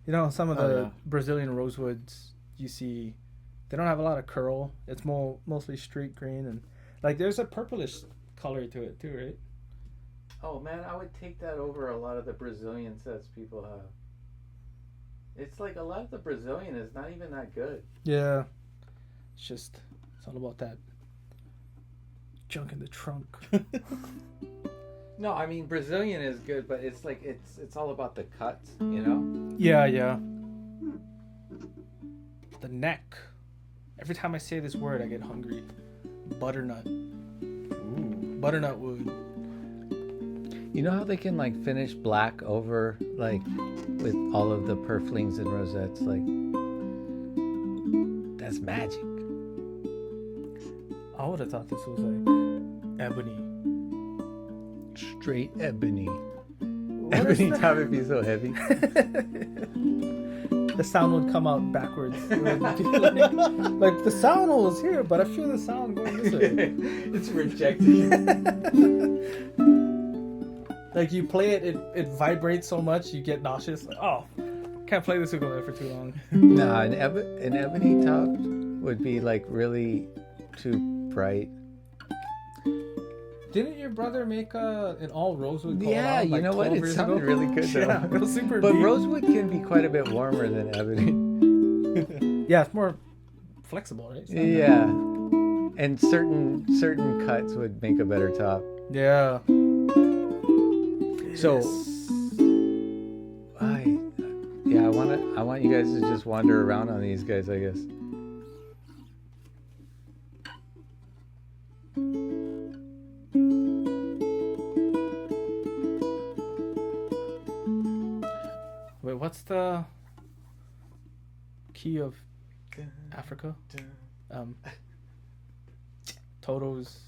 of the Brazilian rosewoods you see, they don't have a lot of curl. It's mostly streak green, and like there's a purplish color to it too, right? Oh man, I would take that over a lot of the Brazilian sets people have. It's like a lot of the Brazilian is not even that good. Yeah, it's all about that junk in the trunk. No, I mean Brazilian is good, but it's like it's all about the cuts, you know? Yeah. The neck. Every time I say this word, I get hungry. Butternut. Ooh. Butternut wood. You know how they can like finish black over like with all of the purflings and rosettes, like that's magic. I would have thought this was like ebony. Straight ebony. What Ebony is that? top would be so heavy. The sound would come out backwards. It would be like the sound was here, but I feel the sound going this way. It's rejecting. Like you play it, it vibrates so much you get nauseous. Like, oh, can't play this ukulele for too long. Nah, an ebony top would be like really too bright. Didn't your brother make an all rosewood? Yeah, you know what? 12 It years sounded ago? really good though. Yeah, it was super But deep. rosewood can be quite a bit warmer than ebony. Yeah, it's more flexible, right? It's not Yeah, and certain cuts would make a better top. Yeah. So, I want you guys to just wander around on these guys, I guess. Wait, what's the key of Africa? Toto's.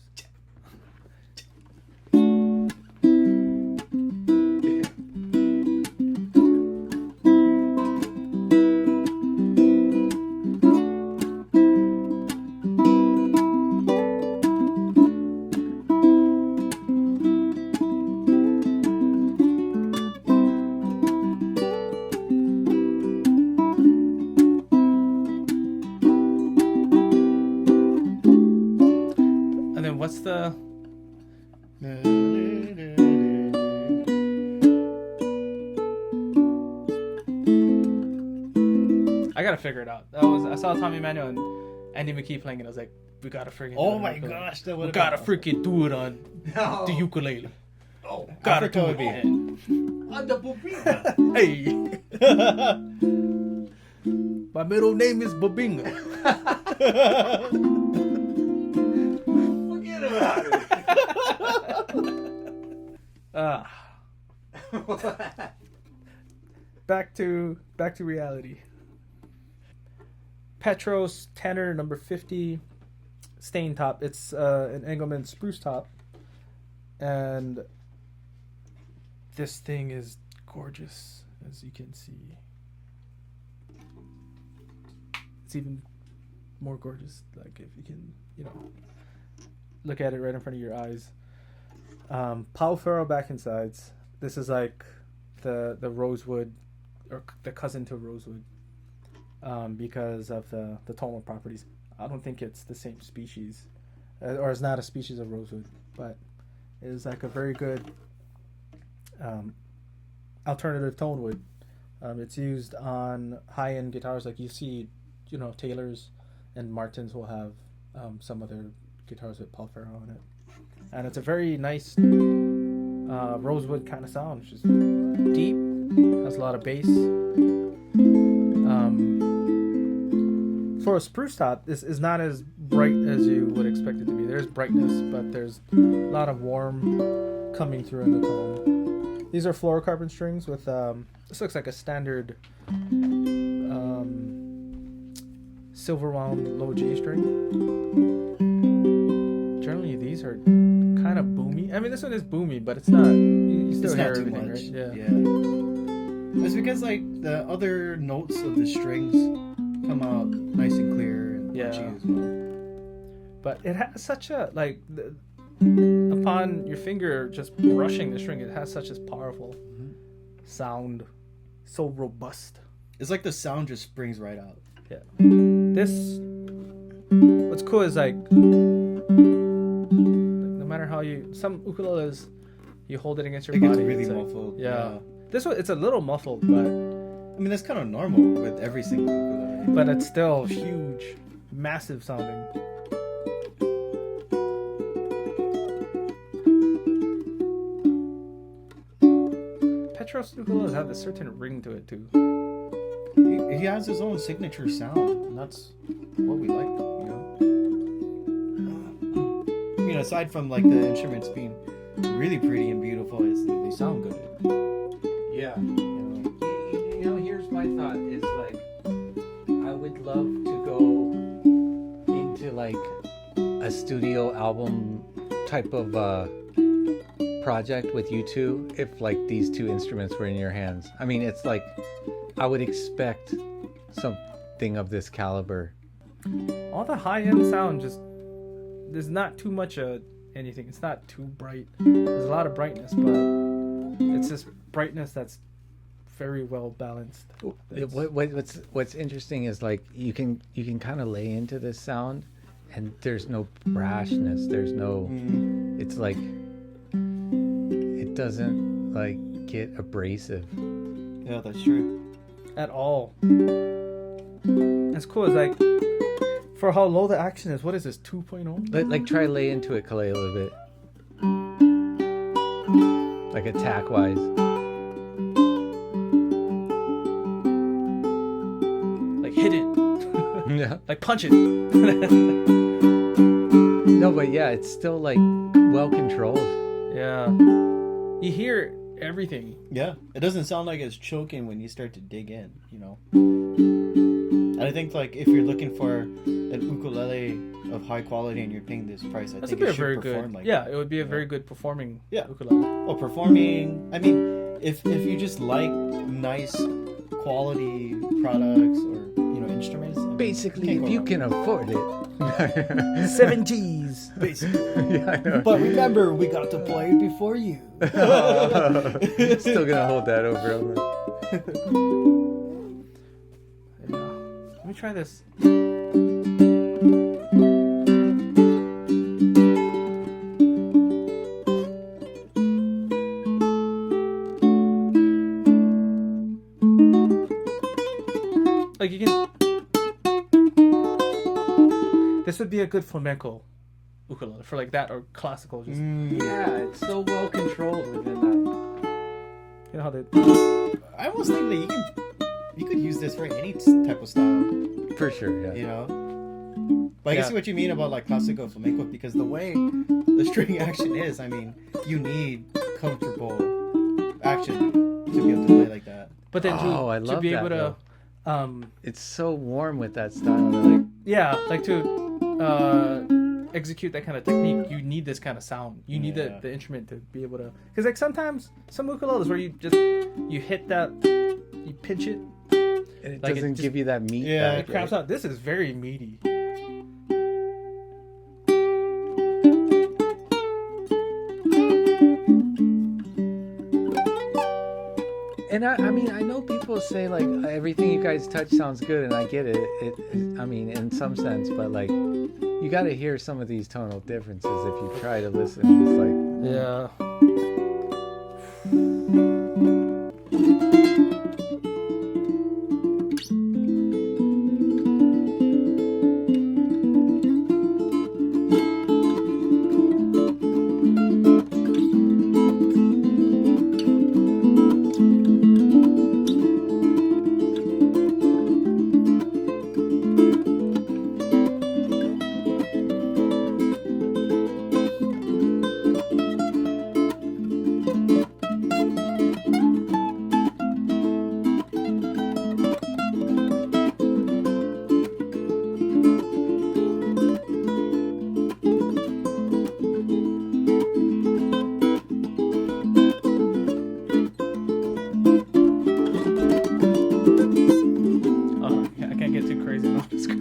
And then what's the. I gotta figure it out. I saw Tommy Emmanuel and Andy McKee playing it. I was like, we gotta freaking. Oh do it my on ukulele. gosh, that We would gotta freaking do it on the ukulele. Oh, Gotta Africa do would it, be man. on the Bubinga. Hey. My middle name is Bubinga. Forget about it. back to reality. Petros tenor number 50, stain top. It's an Engelmann spruce top, and this thing is gorgeous, as you can see. It's even more gorgeous, like if you can, look at it right in front of your eyes. Ferro back and sides. This is like the rosewood, or the cousin to rosewood, because of the tonal properties. I don't think it's the same species, or it's not a species of rosewood, but it is like a very good alternative tone wood. It's used on high-end guitars, like you see, Taylors and Martins will have some other guitars with Ferro on it, and it's a very nice rosewood kind of sound. It's just deep, has a lot of bass. For a spruce top, this is not as bright as you would expect it to be. There's brightness, but there's a lot of warm coming through in the tone. These are fluorocarbon strings with this looks like a standard silver wound low G string. Generally, these are kind of boomy. I mean, this one is boomy, but it's not. You still hear everything, right? Yeah. It's because like the other notes of the strings come out nice and clear and punchy as well. But it has such a upon your finger just brushing the string, it has such a powerful sound, so robust. It's like the sound just springs right out. Yeah. What's cool is like no matter how some ukuleles, you hold it against your body. It gets really muffled. Yeah. This one, it's a little muffled, but I mean that's kind of normal with every single ukulele. But it's still huge, massive sounding. Petros ukuleles have a certain ring to it too. He has his own signature sound, and that's what we like, I mean, aside from like the instruments being really pretty and beautiful, they sound good. Yeah. Here's my thought: is like, I would love to go into like a studio album type of project with you two if like these two instruments were in your hands. I mean, it's like I would expect something of this caliber. All the high-end sound, just there's not too much anything. It's not too bright. There's a lot of brightness, but it's this brightness that's very well balanced. What's interesting is like you can kind of lay into this sound, and there's no brashness. There's no. It's like it doesn't like get abrasive. Yeah, that's true. At all. It's cool. It's like for how low the action is. What is this? 2.0? Like try lay into it, Kalei, a little bit. Like attack wise. Like hit it. Yeah. Like punch it. No, but yeah, it's still like well controlled. Yeah. You hear everything. Yeah, it doesn't sound like it's choking when you start to dig in, And I think like if you're looking for an ukulele of high quality and you're paying this price, I think it should perform like that. It would be a very good performing ukulele. Well, performing. I mean, if you just like nice quality products or instruments. Basically, if you can afford it. 7 G's. Basically. Yeah, I know. But remember, we got to play it before you. Still gonna hold that over. Let me try this. Like you can. This would be a good flamenco ukulele for like that or classical. Just Yeah, it's so well controlled within that. you know how they. I almost think that you could use this for any type of style. For sure, yeah. But I see what you mean about like classical flamenco, because the way the string action is, I mean, you need comfortable action to be able to play like that. But then I to love be that, able to, It's so warm with that style. Like, yeah, like to execute that kind of technique, you need this kind of sound. You need the instrument to be able to, because like sometimes some ukuleles where you hit that, you pinch it, and it like doesn't give you that meat. Yeah, back, it craps out. This is very meaty. And I mean, I know people say like everything you guys touch sounds good, and I get it. I mean, in some sense, but like, you got to hear some of these tonal differences if you try to listen. It's like, Yeah. I can't get too crazy on this scratch.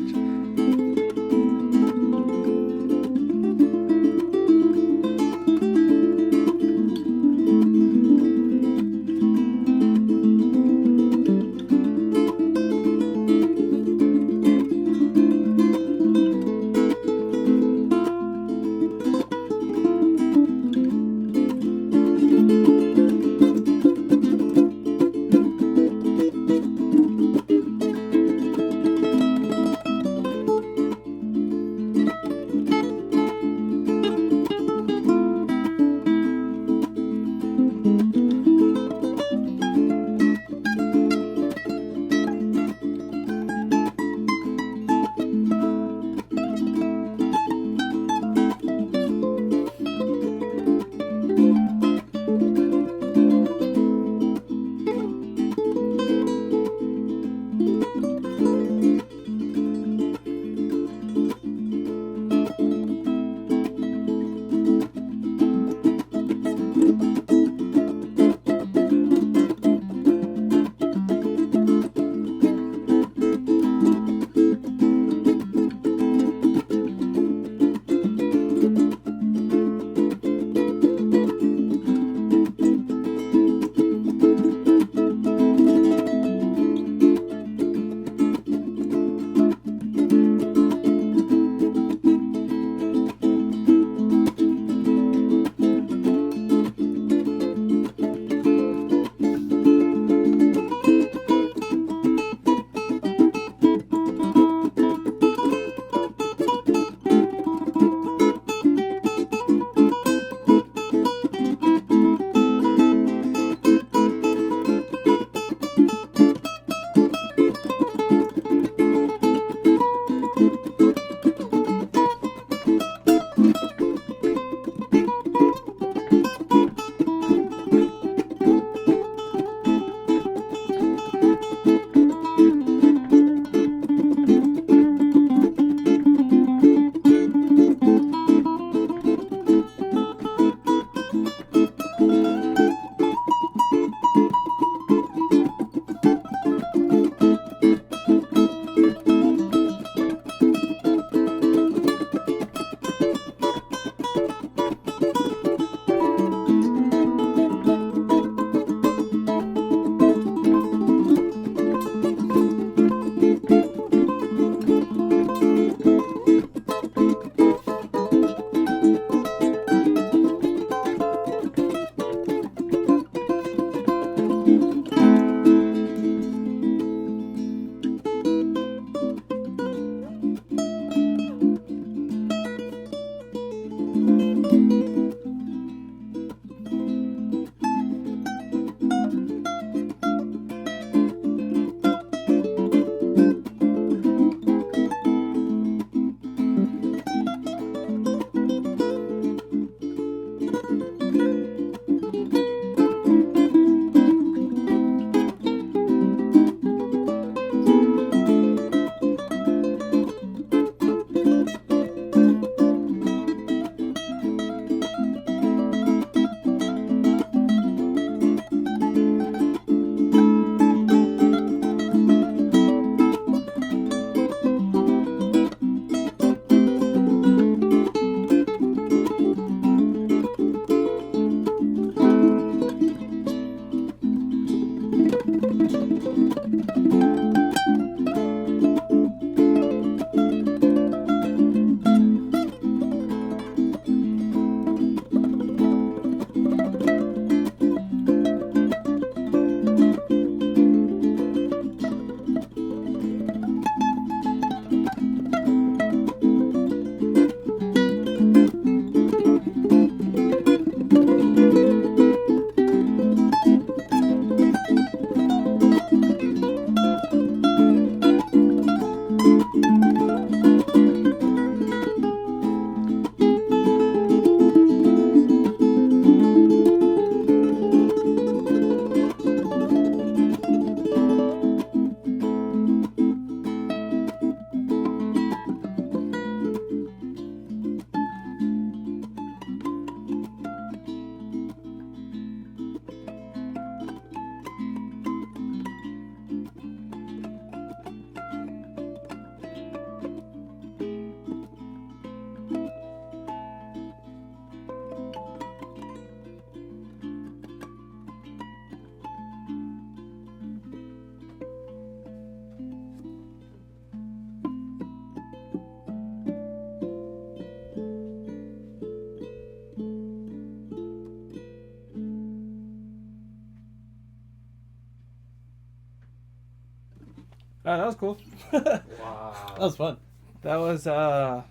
that was cool. Wow. That was fun. That was A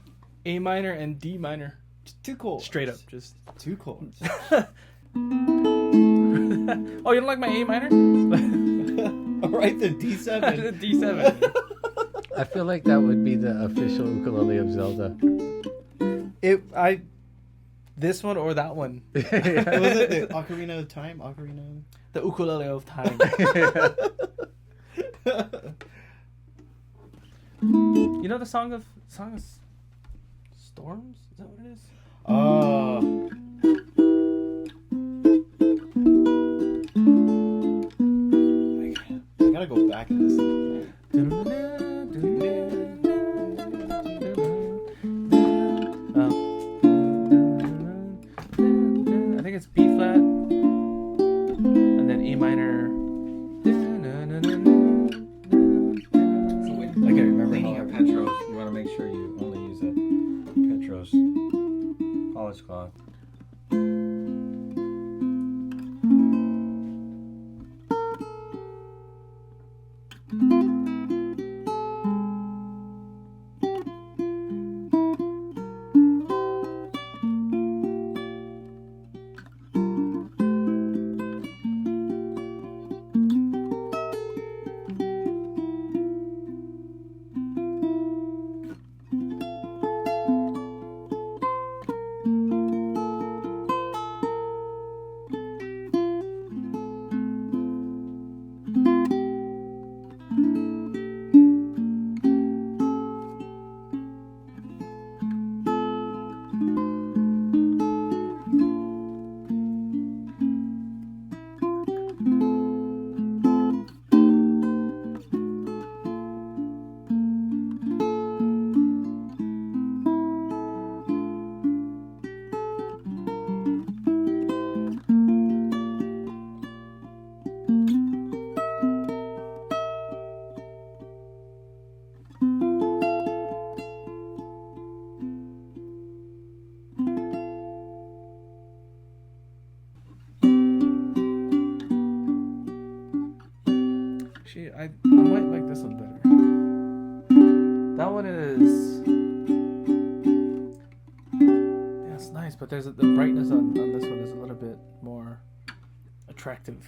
minor and D minor. Two chords. Straight up, just. Two chords. Oh, you don't like my A minor? All right, then D7. D7. I feel like that would be the official ukulele of Zelda. This one or that one? Was it the Ocarina of Time? Ocarina. The ukulele of time. You know the song of Storms? Is that what it is? Oh. I gotta go back and listen. I think it's B flat and then A minor. I can't remember. Cleaning a Petros, you want to make sure you only use a Petros polish cloth. I might like this one better. That one is. Yeah, it's nice, but the brightness on this one is a little bit more attractive.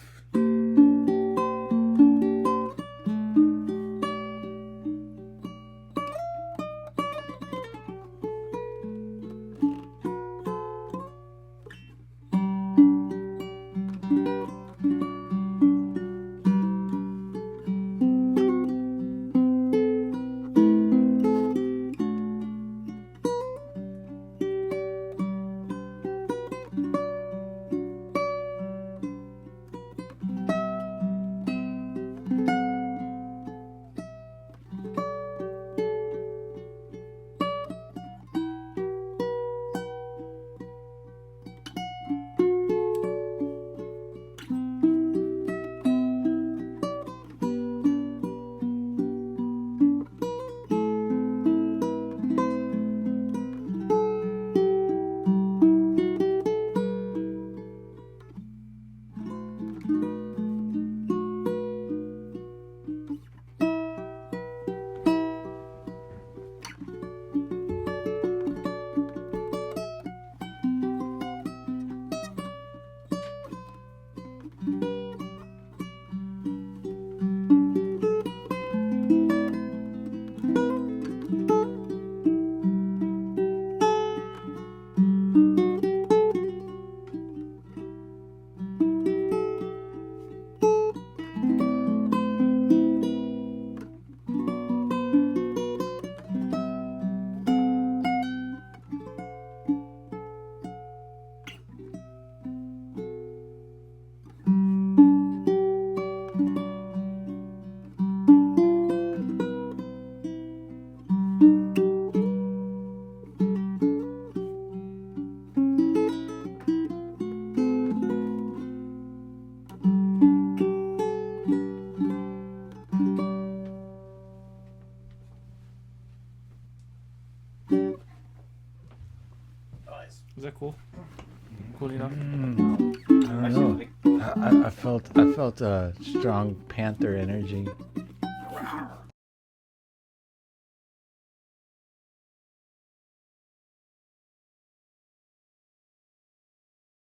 Is that cool? Cool enough? I don't know. I felt a strong panther energy.